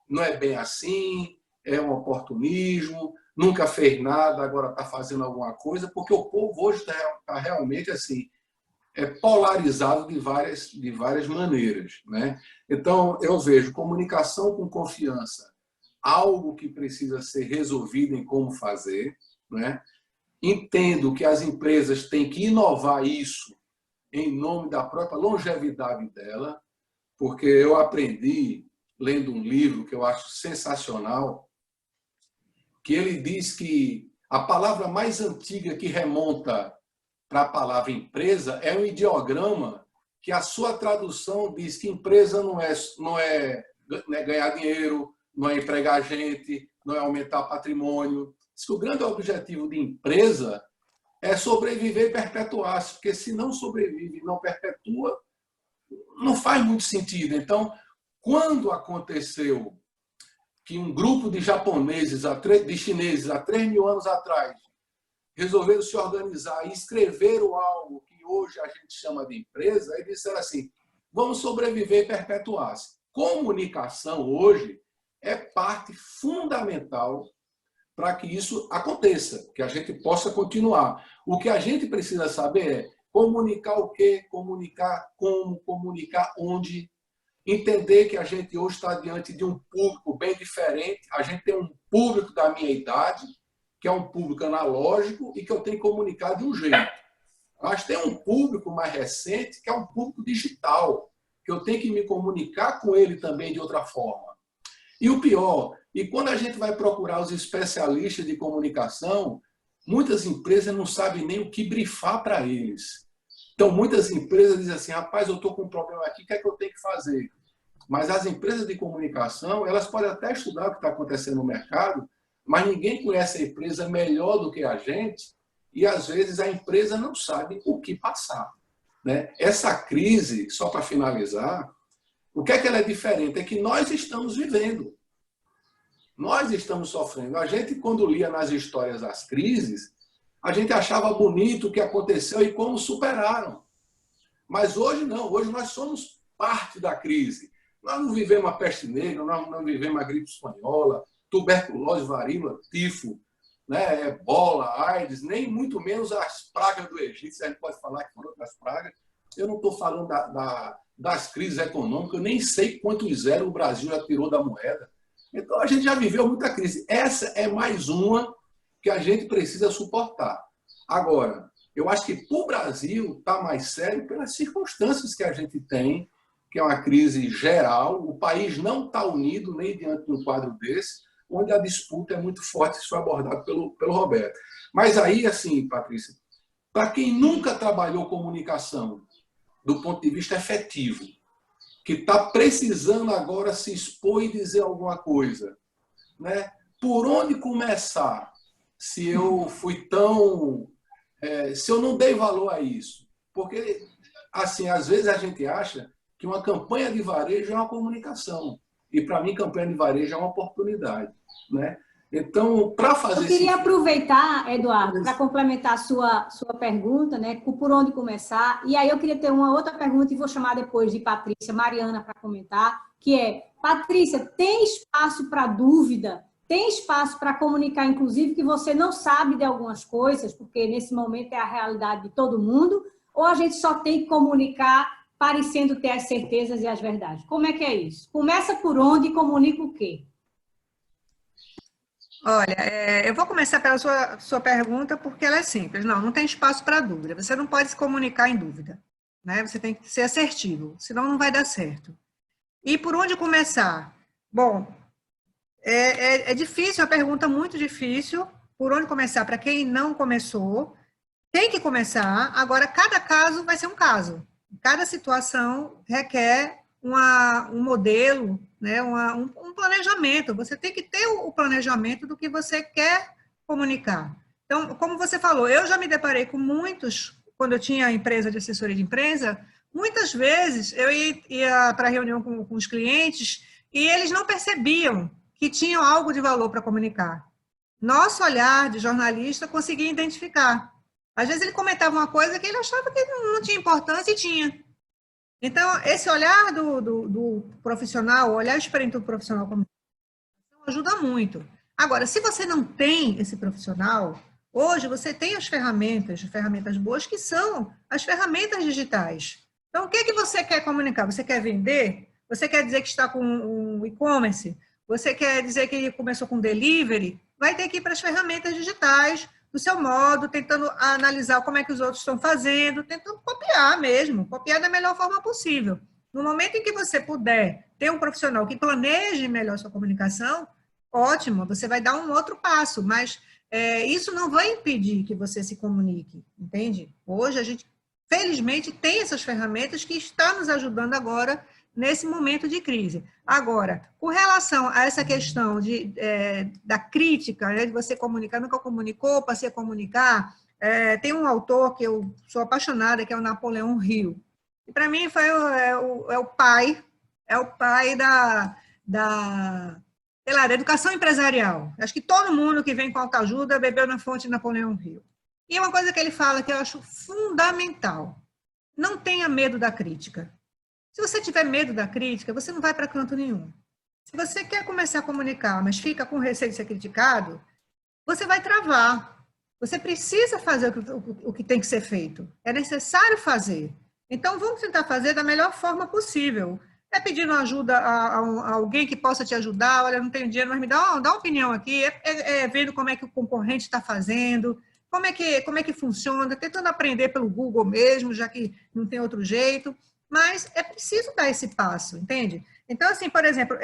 não é bem assim, é um oportunismo, nunca fez nada, agora está fazendo alguma coisa, porque o povo hoje está realmente assim, polarizado de várias maneiras, né? Então, eu vejo comunicação com confiança, algo que precisa ser resolvido em como fazer, né? Entendo que as empresas têm que inovar isso em nome da própria longevidade dela, porque eu aprendi, lendo um livro que eu acho sensacional, que ele diz que a palavra mais antiga que remonta para a palavra empresa é um ideograma que a sua tradução diz que empresa não é ganhar dinheiro, não é empregar gente, não é aumentar patrimônio. Diz que o grande objetivo de empresa é sobreviver e perpetuar-se, porque se não sobrevive e não perpetua, não faz muito sentido. Então, quando aconteceu que um grupo de japoneses, de chineses, há 3.000 anos atrás, resolveram se organizar e escreveram algo que hoje a gente chama de empresa, e disseram assim, vamos sobreviver e perpetuar-se. Comunicação hoje é parte fundamental para que isso aconteça, que a gente possa continuar. O que a gente precisa saber é comunicar o quê, comunicar como, comunicar onde, entender que a gente hoje está diante de um público bem diferente. A gente tem um público da minha idade, que é um público analógico e que eu tenho que comunicar de um jeito. Mas tem um público mais recente, que é um público digital, que eu tenho que me comunicar com ele também de outra forma. E o pior, e quando a gente vai procurar os especialistas de comunicação, muitas empresas não sabem nem o que brifar para eles. Então, muitas empresas dizem assim, rapaz, eu estou com um problema aqui, o que é que eu tenho que fazer? Mas as empresas de comunicação, elas podem até estudar o que está acontecendo no mercado, mas ninguém conhece a empresa melhor do que a gente, e às vezes a empresa não sabe o que passar, né? Essa crise, só para finalizar, o que é que ela é diferente? É que nós estamos vivendo. Nós estamos sofrendo. A gente, quando lia nas histórias as crises, a gente achava bonito o que aconteceu e como superaram. Mas hoje não. Hoje nós somos parte da crise. Nós não vivemos a peste negra, nós não vivemos a gripe espanhola, tuberculose, varíola, tifo, né, ebola, AIDS, nem muito menos as pragas do Egito. A gente pode falar que foram outras pragas. Eu não estou falando das crises econômicas, eu nem sei quantos zero o Brasil já tirou da moeda. Então, a gente já viveu muita crise. Essa é mais uma que a gente precisa suportar. Agora, eu acho que para o Brasil está mais sério pelas circunstâncias que a gente tem, que é uma crise geral. O país não está unido nem diante de um quadro desse, onde a disputa é muito forte, isso foi abordado pelo Roberto. Mas aí, assim, Patrícia, para quem nunca trabalhou comunicação do ponto de vista efetivo, que está precisando agora se expor e dizer alguma coisa, né? Por onde começar? Se eu fui tão... se eu não dei valor a isso. Porque, assim, às vezes a gente acha que uma campanha de varejo é uma comunicação. E, para mim, campanha de varejo é uma oportunidade, né? Então, para fazer... Eu queria aproveitar, Eduardo, para complementar a sua pergunta, né? Por onde começar. E aí eu queria ter uma outra pergunta e vou chamar depois de Patrícia, Mariana, para comentar, que é, Patrícia, tem espaço para dúvida? Tem espaço para comunicar, inclusive, que você não sabe de algumas coisas, porque nesse momento é a realidade de todo mundo, ou a gente só tem que comunicar parecendo ter as certezas e as verdades? Como é que é isso? Começa por onde e comunica o quê? Olha, eu vou começar pela sua pergunta porque ela é simples. Não tem espaço para dúvida. Você não pode se comunicar em dúvida, né? Você tem que ser assertivo, senão não vai dar certo. E por onde começar? Bom, é difícil, é uma pergunta muito difícil. Por onde começar? Para quem não começou, tem que começar. Agora, cada caso vai ser um caso. Cada situação requer um modelo, né, um planejamento. Você tem que ter o planejamento do que você quer comunicar. Então, como você falou, eu já me deparei com muitos, quando eu tinha empresa de assessoria de empresa, muitas vezes eu ia para a reunião com os clientes e eles não percebiam que tinham algo de valor para comunicar. Nosso olhar de jornalista conseguia identificar. Às vezes ele comentava uma coisa que ele achava que não tinha importância e tinha. Então, esse olhar do profissional, o olhar experiente do profissional ajuda muito. Agora, se você não tem esse profissional, hoje você tem as ferramentas boas, que são as ferramentas digitais. Então, o que você quer comunicar? Você quer vender? Você quer dizer que está com um e-commerce? Você quer dizer que começou com delivery? Vai ter que ir para as ferramentas digitais, do seu modo, tentando analisar como é que os outros estão fazendo, tentando copiar mesmo, copiar da melhor forma possível. No momento em que você puder ter um profissional que planeje melhor sua comunicação, ótimo, você vai dar um outro passo, mas isso não vai impedir que você se comunique, entende? Hoje a gente, felizmente, tem essas ferramentas que estão nos ajudando agora nesse momento de crise. Agora, com relação a essa questão da crítica, né, de você comunicar, nunca comunicou, passei a comunicar, tem um autor que eu sou apaixonada, que é o Napoleão Hill. E para mim foi o pai da educação empresarial. Acho que todo mundo que vem com autoajuda bebeu na fonte de Napoleão Hill. E uma coisa que ele fala que eu acho fundamental: não tenha medo da crítica. Se você tiver medo da crítica, você não vai para canto nenhum. Se você quer começar a comunicar, mas fica com receio de ser criticado, você vai travar. Você precisa fazer o que tem que ser feito. É necessário fazer. Então, vamos tentar fazer da melhor forma possível. É pedindo ajuda a alguém que possa te ajudar. Olha, não tenho dinheiro, mas me dá uma opinião aqui. Vendo como é que o concorrente está fazendo, como é que funciona, tentando aprender pelo Google mesmo, já que não tem outro jeito. Mas é preciso dar esse passo, entende? Então, assim, por exemplo,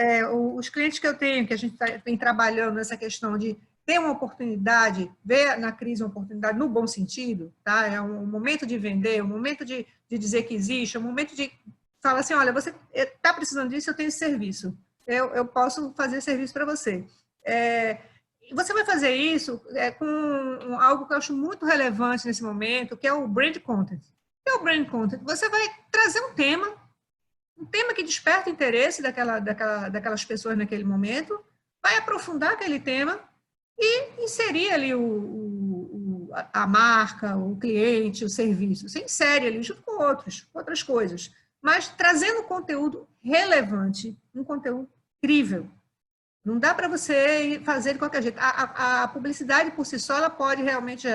os clientes que eu tenho, que a gente vem trabalhando nessa questão de ter uma oportunidade, ver na crise uma oportunidade no bom sentido, tá? É um momento de vender, um momento de dizer que existe, é um momento de falar assim, olha, você está precisando disso, eu tenho esse serviço, eu posso fazer serviço para você. Você vai fazer isso com algo que eu acho muito relevante nesse momento, que é o brand content. O que é o brand content? Você vai trazer um tema que desperta o interesse daquelas pessoas naquele momento, vai aprofundar aquele tema e inserir ali a marca, o cliente, o serviço. Você insere ali junto com outras coisas, mas trazendo conteúdo relevante, um conteúdo incrível. Não dá para você fazer de qualquer jeito. A publicidade por si só ela pode realmente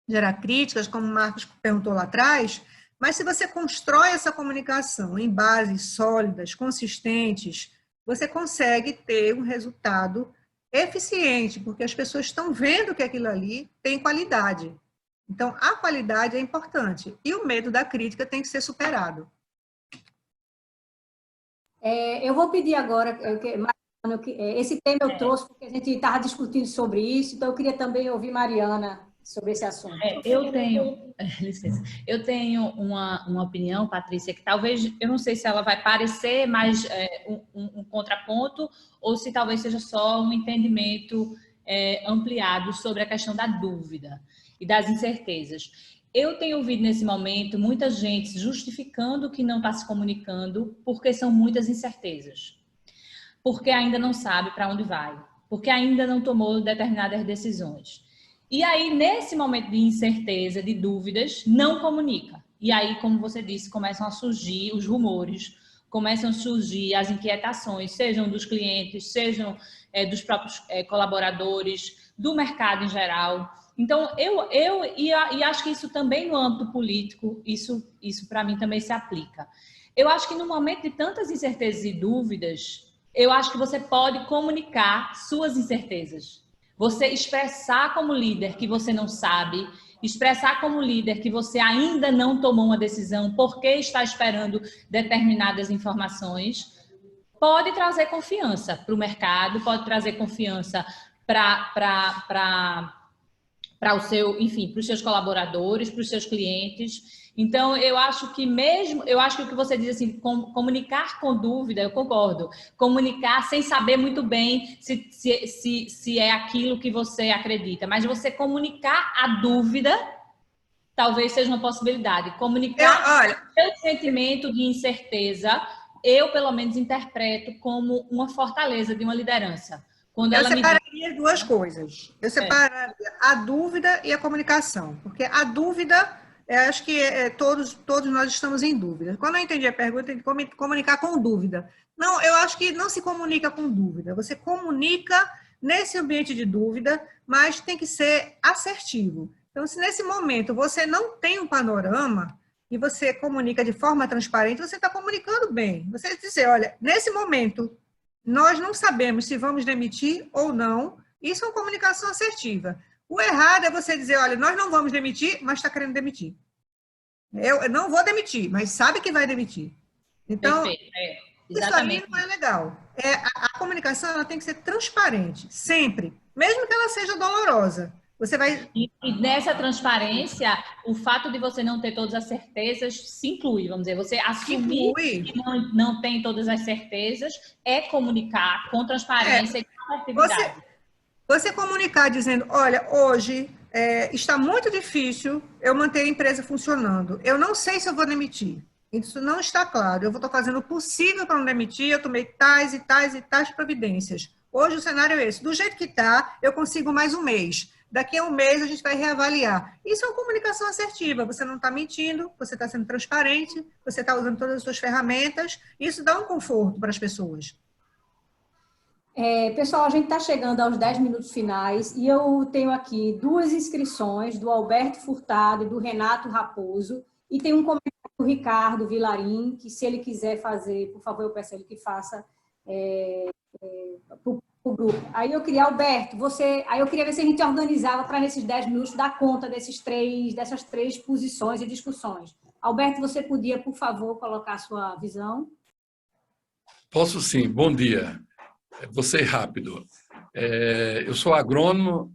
gerar críticas, como o Marcos perguntou lá atrás, mas se você constrói essa comunicação em bases sólidas, consistentes, você consegue ter um resultado eficiente, porque as pessoas estão vendo que aquilo ali tem qualidade. Então, a qualidade é importante. E o medo da crítica tem que ser superado. Eu vou pedir agora, esse tema eu trouxe porque a gente estava discutindo sobre isso, então eu queria também ouvir Mariana sobre esse assunto. Licença, eu tenho uma opinião, Patrícia, que talvez, eu não sei se ela vai parecer mais um contraponto ou se talvez seja só um entendimento ampliado sobre a questão da dúvida e das incertezas. Eu tenho ouvido nesse momento muita gente justificando que não está se comunicando porque são muitas incertezas, porque ainda não sabe para onde vai, porque ainda não tomou determinadas decisões. E aí, nesse momento de incerteza, de dúvidas, não comunica. E aí, como você disse, começam a surgir os rumores, começam a surgir as inquietações, sejam dos clientes, sejam dos próprios colaboradores, do mercado em geral. Então, e acho que isso também no âmbito político, isso para mim também se aplica. Eu acho que no momento de tantas incertezas e dúvidas, eu acho que você pode comunicar suas incertezas. Você expressar como líder que você não sabe, expressar como líder que você ainda não tomou uma decisão porque está esperando determinadas informações, pode trazer confiança para o mercado, pode trazer confiança para o seu, enfim, para os seus colaboradores, para os seus clientes. Então, eu acho que o que você diz assim, comunicar com dúvida, eu concordo. Comunicar sem saber muito bem se é aquilo que você acredita. Mas você comunicar a dúvida, talvez seja uma possibilidade. Comunicar o seu sentimento de incerteza, eu, pelo menos, interpreto como uma fortaleza de uma liderança. Eu separaria duas coisas. Eu separaria a dúvida e a comunicação. Porque a dúvida... Eu acho que todos nós estamos em dúvida. Quando eu entendi a pergunta, tem que comunicar com dúvida. Não, eu acho que não se comunica com dúvida. Você comunica nesse ambiente de dúvida, mas tem que ser assertivo. Então, se nesse momento você não tem um panorama e você comunica de forma transparente, você está comunicando bem. Você dizer, olha, nesse momento, nós não sabemos se vamos demitir ou não. Isso é uma comunicação assertiva. O errado é você dizer, olha, nós não vamos demitir, mas está querendo demitir. Eu não vou demitir, mas sabe que vai demitir. Então, isso aí não é legal. A comunicação ela tem que ser transparente, sempre. Mesmo que ela seja dolorosa. Você vai... E nessa transparência, o fato de você não ter todas as certezas se inclui, vamos dizer. Você assumir que não tem todas as certezas é comunicar com transparência e com assertividade. Você comunicar dizendo, olha, hoje está muito difícil eu manter a empresa funcionando. Eu não sei se eu vou demitir. Isso não está claro. Eu estou fazendo o possível para não demitir, eu tomei tais e tais e tais providências. Hoje o cenário é esse. Do jeito que está, eu consigo mais um mês. Daqui a um mês a gente vai reavaliar. Isso é uma comunicação assertiva. Você não está mentindo, você está sendo transparente, você está usando todas as suas ferramentas. Isso dá um conforto para as pessoas. Pessoal, a gente está chegando aos 10 minutos finais e eu tenho aqui 2 inscrições do Alberto Furtado e do Renato Raposo, e tem um comentário do Ricardo Vilarim, que se ele quiser fazer, por favor, eu peço a ele que faça para o grupo. Aí eu queria, Alberto, aí eu queria ver se a gente organizava para nesses 10 minutos dar conta dessas 3 posições e discussões. Alberto, você podia, por favor, colocar a sua visão? Posso sim. Bom dia. Vou ser rápido. Eu sou agrônomo,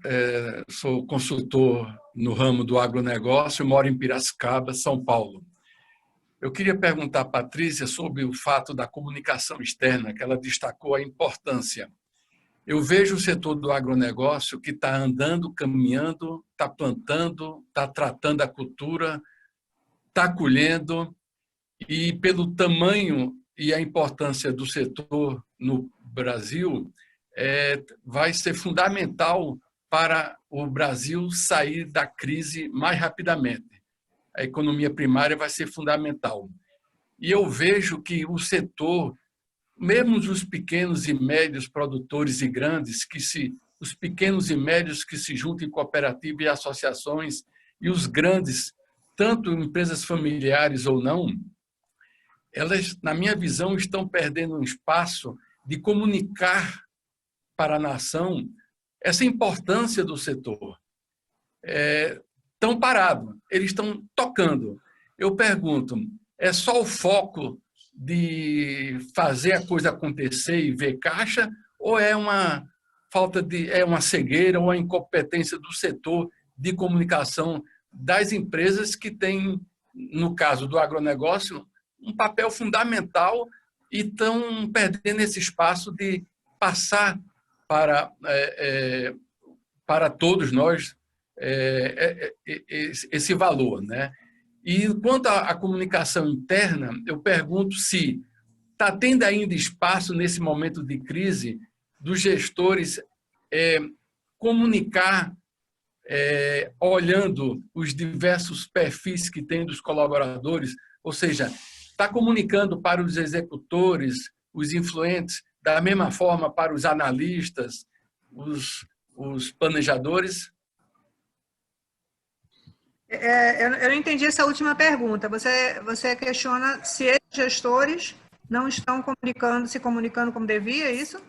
sou consultor no ramo do agronegócio, moro em Piracicaba, São Paulo. Eu queria perguntar à Patrícia sobre o fato da comunicação externa, que ela destacou a importância. Eu vejo o setor do agronegócio que está andando, caminhando, está plantando, está tratando a cultura, está colhendo, e pelo tamanho e a importância do setor no Brasil, vai ser fundamental para o Brasil sair da crise mais rapidamente. A economia primária vai ser fundamental. E eu vejo que o setor, mesmo os pequenos e médios produtores e grandes, os pequenos e médios que se juntam em cooperativas e associações, e os grandes, tanto empresas familiares ou não, elas, na minha visão, estão perdendo um espaço de comunicar para a nação essa importância do setor. Estão parados, eles estão tocando. Eu pergunto, é só o foco de fazer a coisa acontecer e ver caixa, ou é uma uma cegueira ou a incompetência do setor de comunicação das empresas que têm, no caso do agronegócio, um papel fundamental e estão perdendo esse espaço de passar para todos nós esse valor, né? E quanto à comunicação interna, eu pergunto se está tendo ainda espaço nesse momento de crise dos gestores comunicar olhando os diversos perfis que tem dos colaboradores, ou seja, está comunicando para os executores, os influentes, da mesma forma para os analistas, os planejadores? Eu não entendi essa última pergunta. Você questiona se esses gestores não estão se comunicando como devia, é isso?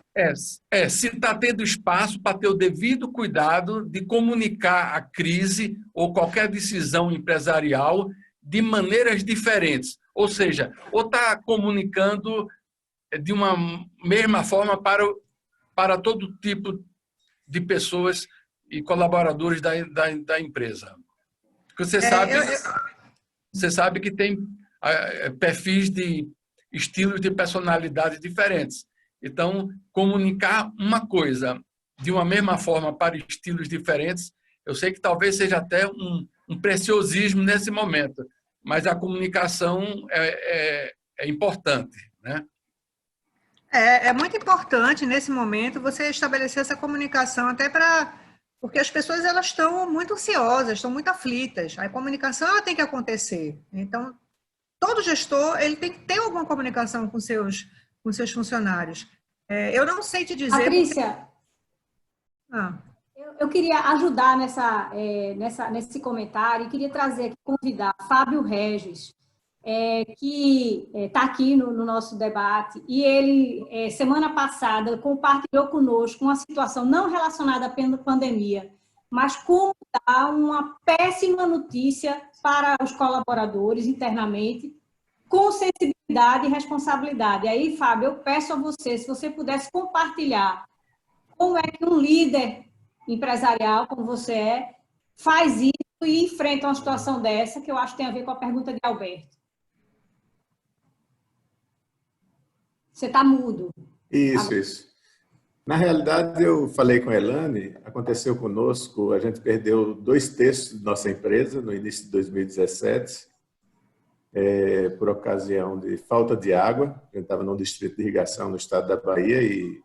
Se está tendo espaço para ter o devido cuidado de comunicar a crise ou qualquer decisão empresarial de maneiras diferentes. Ou seja, ou está comunicando de uma mesma forma para todo tipo de pessoas e colaboradores da empresa. Porque você sabe que tem perfis de estilos de personalidade diferentes. Então, comunicar uma coisa de uma mesma forma para estilos diferentes, eu sei que talvez seja até um preciosismo nesse momento, mas a comunicação é importante, né? É muito importante, nesse momento, você estabelecer essa comunicação, até porque as pessoas elas estão muito ansiosas, estão muito aflitas. A comunicação ela tem que acontecer. Então, todo gestor ele tem que ter alguma comunicação com seus funcionários. Eu não sei te dizer... Patrícia, eu queria ajudar nesse comentário e queria convidar Fábio Regis, que está aqui no nosso debate, e ele, semana passada, compartilhou conosco uma situação não relacionada à pandemia, mas como dar uma péssima notícia para os colaboradores internamente, com sensibilidade e responsabilidade. Aí, Fábio, eu peço a você, se você pudesse compartilhar como é que um líder empresarial, como você faz isso e enfrenta uma situação dessa, que eu acho que tem a ver com a pergunta de Alberto. Você está mudo. Isso. Na realidade, eu falei com a Elane, aconteceu conosco, a gente perdeu 2/3 da nossa empresa no início de 2017, por ocasião de falta de água. A gente estava num distrito de irrigação no estado da Bahia e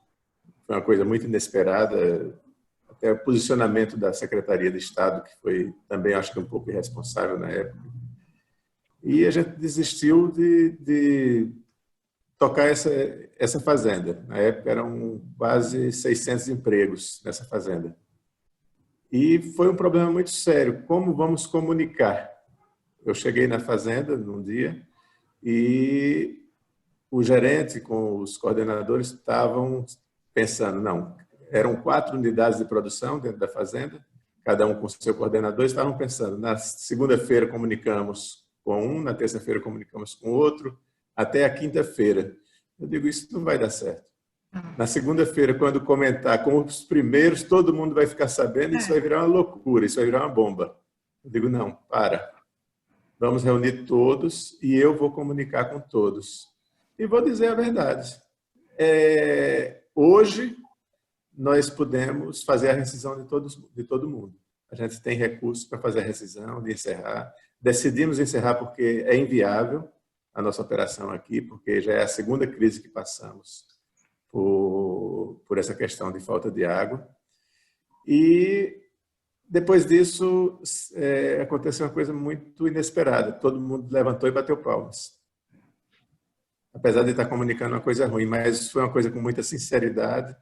foi uma coisa muito inesperada, até o posicionamento da Secretaria de Estado, que foi também, acho que um pouco irresponsável na época. E a gente desistiu de tocar essa fazenda. Na época eram quase 600 empregos nessa fazenda. E foi um problema muito sério. Como vamos comunicar? Eu cheguei na fazenda num dia e o gerente com os coordenadores estavam pensando, não, eram 4 unidades de produção dentro da fazenda, cada um com seu coordenador, estavam pensando, na segunda-feira comunicamos com um, na terça-feira comunicamos com outro, até a quinta-feira. Eu digo, isso não vai dar certo. Na segunda-feira, quando comentar com os primeiros, todo mundo vai ficar sabendo, e isso vai virar uma loucura, isso vai virar uma bomba. Eu digo, não, para. Vamos reunir todos e eu vou comunicar com todos. E vou dizer a verdade. Hoje, nós podemos fazer a rescisão de todo mundo. A gente tem recursos para fazer a rescisão, de encerrar. Decidimos encerrar porque é inviável a nossa operação aqui, porque já é a segunda crise que passamos por essa questão de falta de água. E depois disso, aconteceu uma coisa muito inesperada. Todo mundo levantou e bateu palmas. Apesar de estar comunicando uma coisa ruim, mas foi uma coisa com muita sinceridade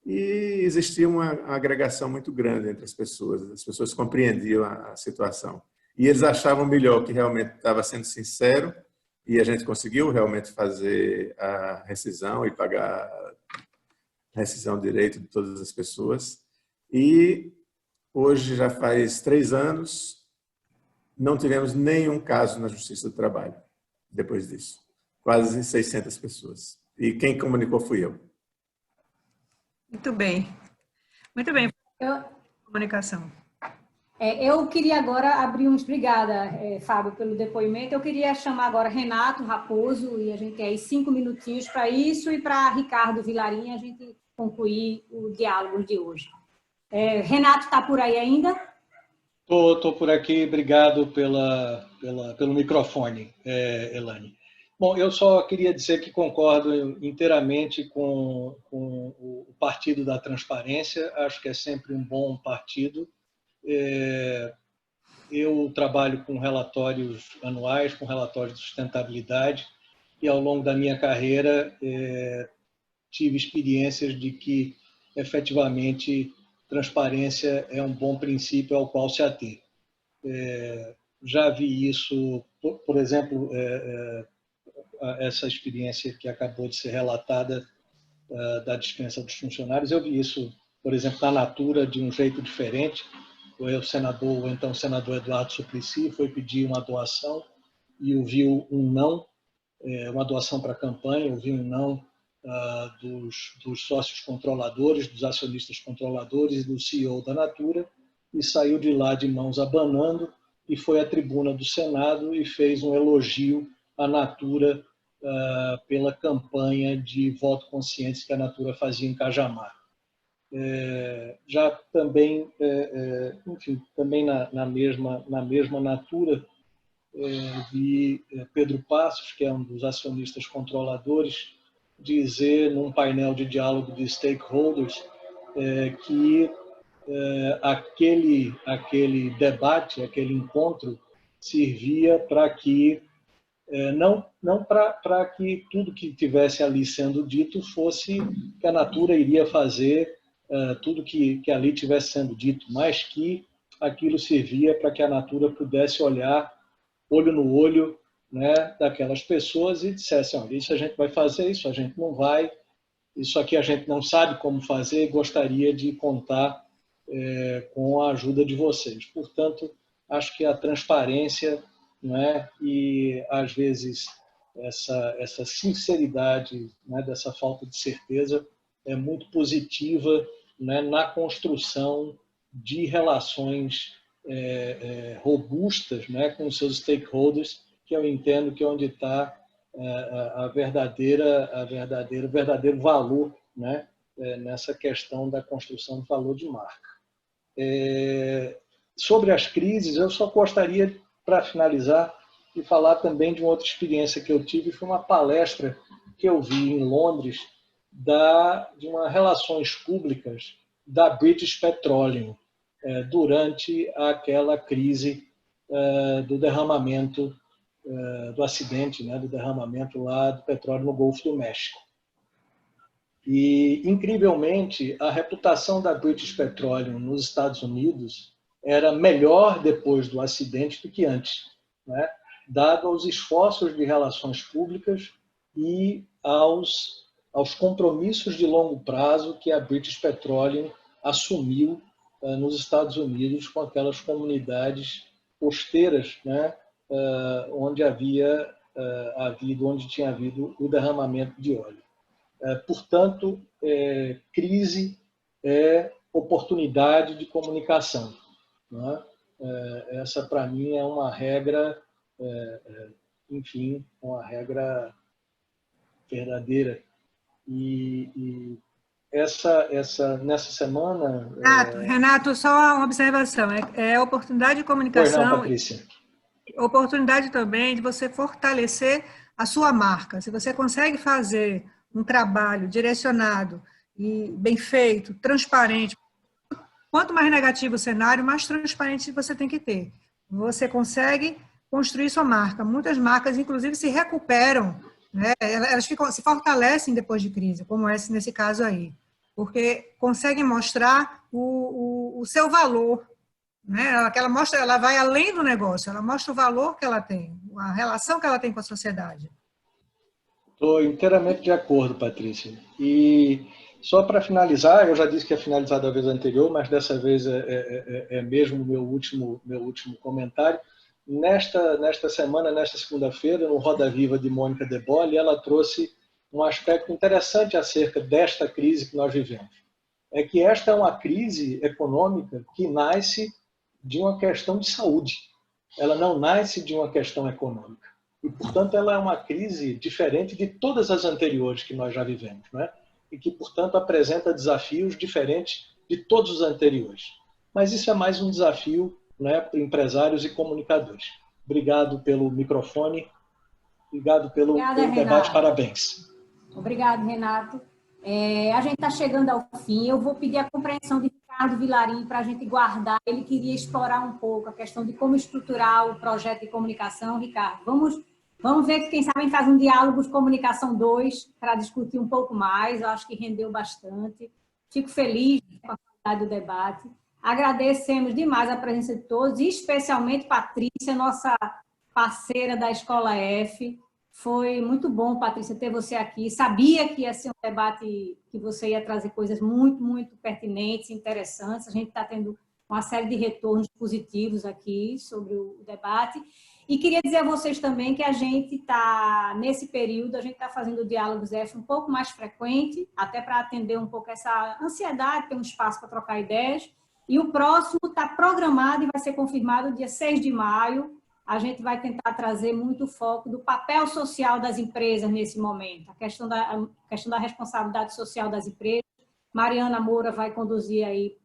e existia uma agregação muito grande entre as pessoas compreendiam a situação. E eles achavam melhor que realmente estava sendo sincero e a gente conseguiu realmente fazer a rescisão e pagar a rescisão de direito de todas as pessoas. E hoje já faz 3 anos, não tivemos nenhum caso na Justiça do Trabalho depois disso. Quase 600 pessoas. E quem comunicou fui eu. Muito bem. Muito bem. Comunicação. Eu queria agora abrir Obrigada, Fábio, pelo depoimento. Eu queria chamar agora Renato Raposo, e a gente tem aí 5 minutinhos para isso, e para Ricardo Vilarinha a gente concluir o diálogo de hoje. Renato está por aí ainda? Estou por aqui. Obrigado pelo microfone, Elane. Bom, eu só queria dizer que concordo inteiramente com o Partido da Transparência. Acho que é sempre um bom partido. Eu trabalho com relatórios anuais, com relatórios de sustentabilidade, e ao longo da minha carreira tive experiências de que, efetivamente, transparência é um bom princípio ao qual se ater. Já vi isso, por exemplo, essa experiência que acabou de ser relatada da dispensa dos funcionários. Eu vi isso, por exemplo, na Natura, de um jeito diferente. O então senador Eduardo Suplicy foi pedir uma doação e ouviu um não, uma doação para a campanha, ouviu um não dos sócios controladores, dos acionistas controladores e do CEO da Natura, e saiu de lá de mãos abanando e foi à tribuna do Senado e fez um elogio à Natura pela campanha de voto consciente que a Natura fazia em Cajamar. Já também, enfim, também na mesma Natura, vi Pedro Passos, que é um dos acionistas controladores, dizer num painel de diálogo de stakeholders que aquele debate, aquele encontro, servia para que não para que tudo que tivesse ali sendo dito fosse que a Natura iria fazer tudo que ali tivesse sendo dito, mas que aquilo servia para que a Natura pudesse olhar olho no olho, né, daquelas pessoas e dissesse, olha, isso a gente vai fazer, isso a gente não vai, isso aqui a gente não sabe como fazer, gostaria de contar com a ajuda de vocês. Portanto, acho que a transparência, né, e às vezes essa sinceridade, né, dessa falta de certeza é muito positiva, né, na construção de relações robustas, né, com os seus stakeholders, que eu entendo que é onde está o verdadeiro valor, né, nessa questão da construção do valor de marca. Sobre as crises, eu só gostaria, para finalizar, de falar também de uma outra experiência que eu tive, foi uma palestra que eu vi em Londres de uma relações públicas da British Petroleum durante aquela crise do derramamento do acidente, né, do derramamento lá do petróleo no Golfo do México. E, incrivelmente, a reputação da British Petroleum nos Estados Unidos era melhor depois do acidente do que antes, né? Dado aos esforços de relações públicas e aos compromissos de longo prazo que a British Petroleum assumiu nos Estados Unidos com aquelas comunidades costeiras, né? Onde tinha havido o derramamento de óleo. Portanto, crise é oportunidade de comunicação, né? Essa, para mim, é uma regra, enfim, uma regra verdadeira. E nessa semana... Renato, só uma observação. É oportunidade de comunicação... Pois não, Patrícia. Oportunidade também de você fortalecer a sua marca. Se você consegue fazer um trabalho direcionado e bem feito, transparente, quanto mais negativo o cenário, mais transparente você tem que ter. Você consegue construir sua marca. Muitas marcas, inclusive, se recuperam, né? Elas se fortalecem depois de crise, como nesse caso aí, porque conseguem mostrar o seu valor, né? Ela vai além do negócio, ela mostra o valor que ela tem, a relação que ela tem com a sociedade. Estou inteiramente de acordo, Patrícia. E só para finalizar, eu já disse que ia finalizar da vez anterior, mas dessa vez é mesmo o meu último comentário. Nesta semana, nesta segunda-feira, no Roda Viva de Mônica De Bolle, ela trouxe um aspecto interessante acerca desta crise que nós vivemos. É que esta é uma crise econômica que nasce de uma questão de saúde. Ela não nasce de uma questão econômica. E, portanto, ela é uma crise diferente de todas as anteriores que nós já vivemos, né? E que, portanto, apresenta desafios diferentes de todos os anteriores. Mas isso é mais um desafio, né, para empresários e comunicadores. Obrigado pelo microfone, obrigado pelo debate, Renato. Parabéns. Obrigado, Renato. A gente está chegando ao fim, eu vou pedir a compreensão de Ricardo Vilarim para a gente guardar. Ele queria explorar um pouco a questão de como estruturar o projeto de comunicação. Ricardo, vamos ver que, quem sabe, a gente faz um Diálogos Comunicação 2 para discutir um pouco mais. Eu acho que rendeu bastante. Fico feliz com a qualidade do debate. Agradecemos demais a presença de todos, e especialmente Patrícia, nossa parceira da Escola F. Foi muito bom, Patrícia, ter você aqui. Sabia que ia ser um debate que você ia trazer coisas muito, muito pertinentes, interessantes. A gente está tendo uma série de retornos positivos aqui sobre o debate. E queria dizer a vocês também que a gente está, nesse período, a gente está fazendo o Diálogos F um pouco mais frequente, até para atender um pouco essa ansiedade, ter um espaço para trocar ideias. E o próximo está programado e vai ser confirmado dia 6 de maio. A gente vai tentar trazer muito foco do papel social das empresas nesse momento, a questão da responsabilidade social das empresas. Mariana Moura vai conduzir aí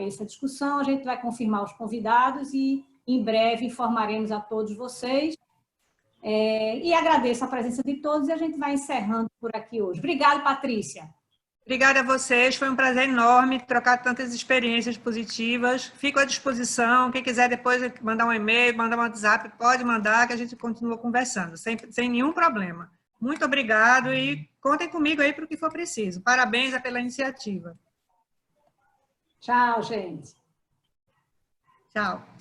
essa discussão, a gente vai confirmar os convidados e em breve informaremos a todos vocês. E agradeço a presença de todos e a gente vai encerrando por aqui hoje. Obrigada, Patrícia. Obrigada a vocês, foi um prazer enorme trocar tantas experiências positivas. Fico à disposição, quem quiser depois mandar um e-mail, mandar um WhatsApp, pode mandar, que a gente continua conversando, sem nenhum problema. Muito obrigado e contem comigo aí para o que for preciso. Parabéns pela iniciativa. Tchau, gente. Tchau.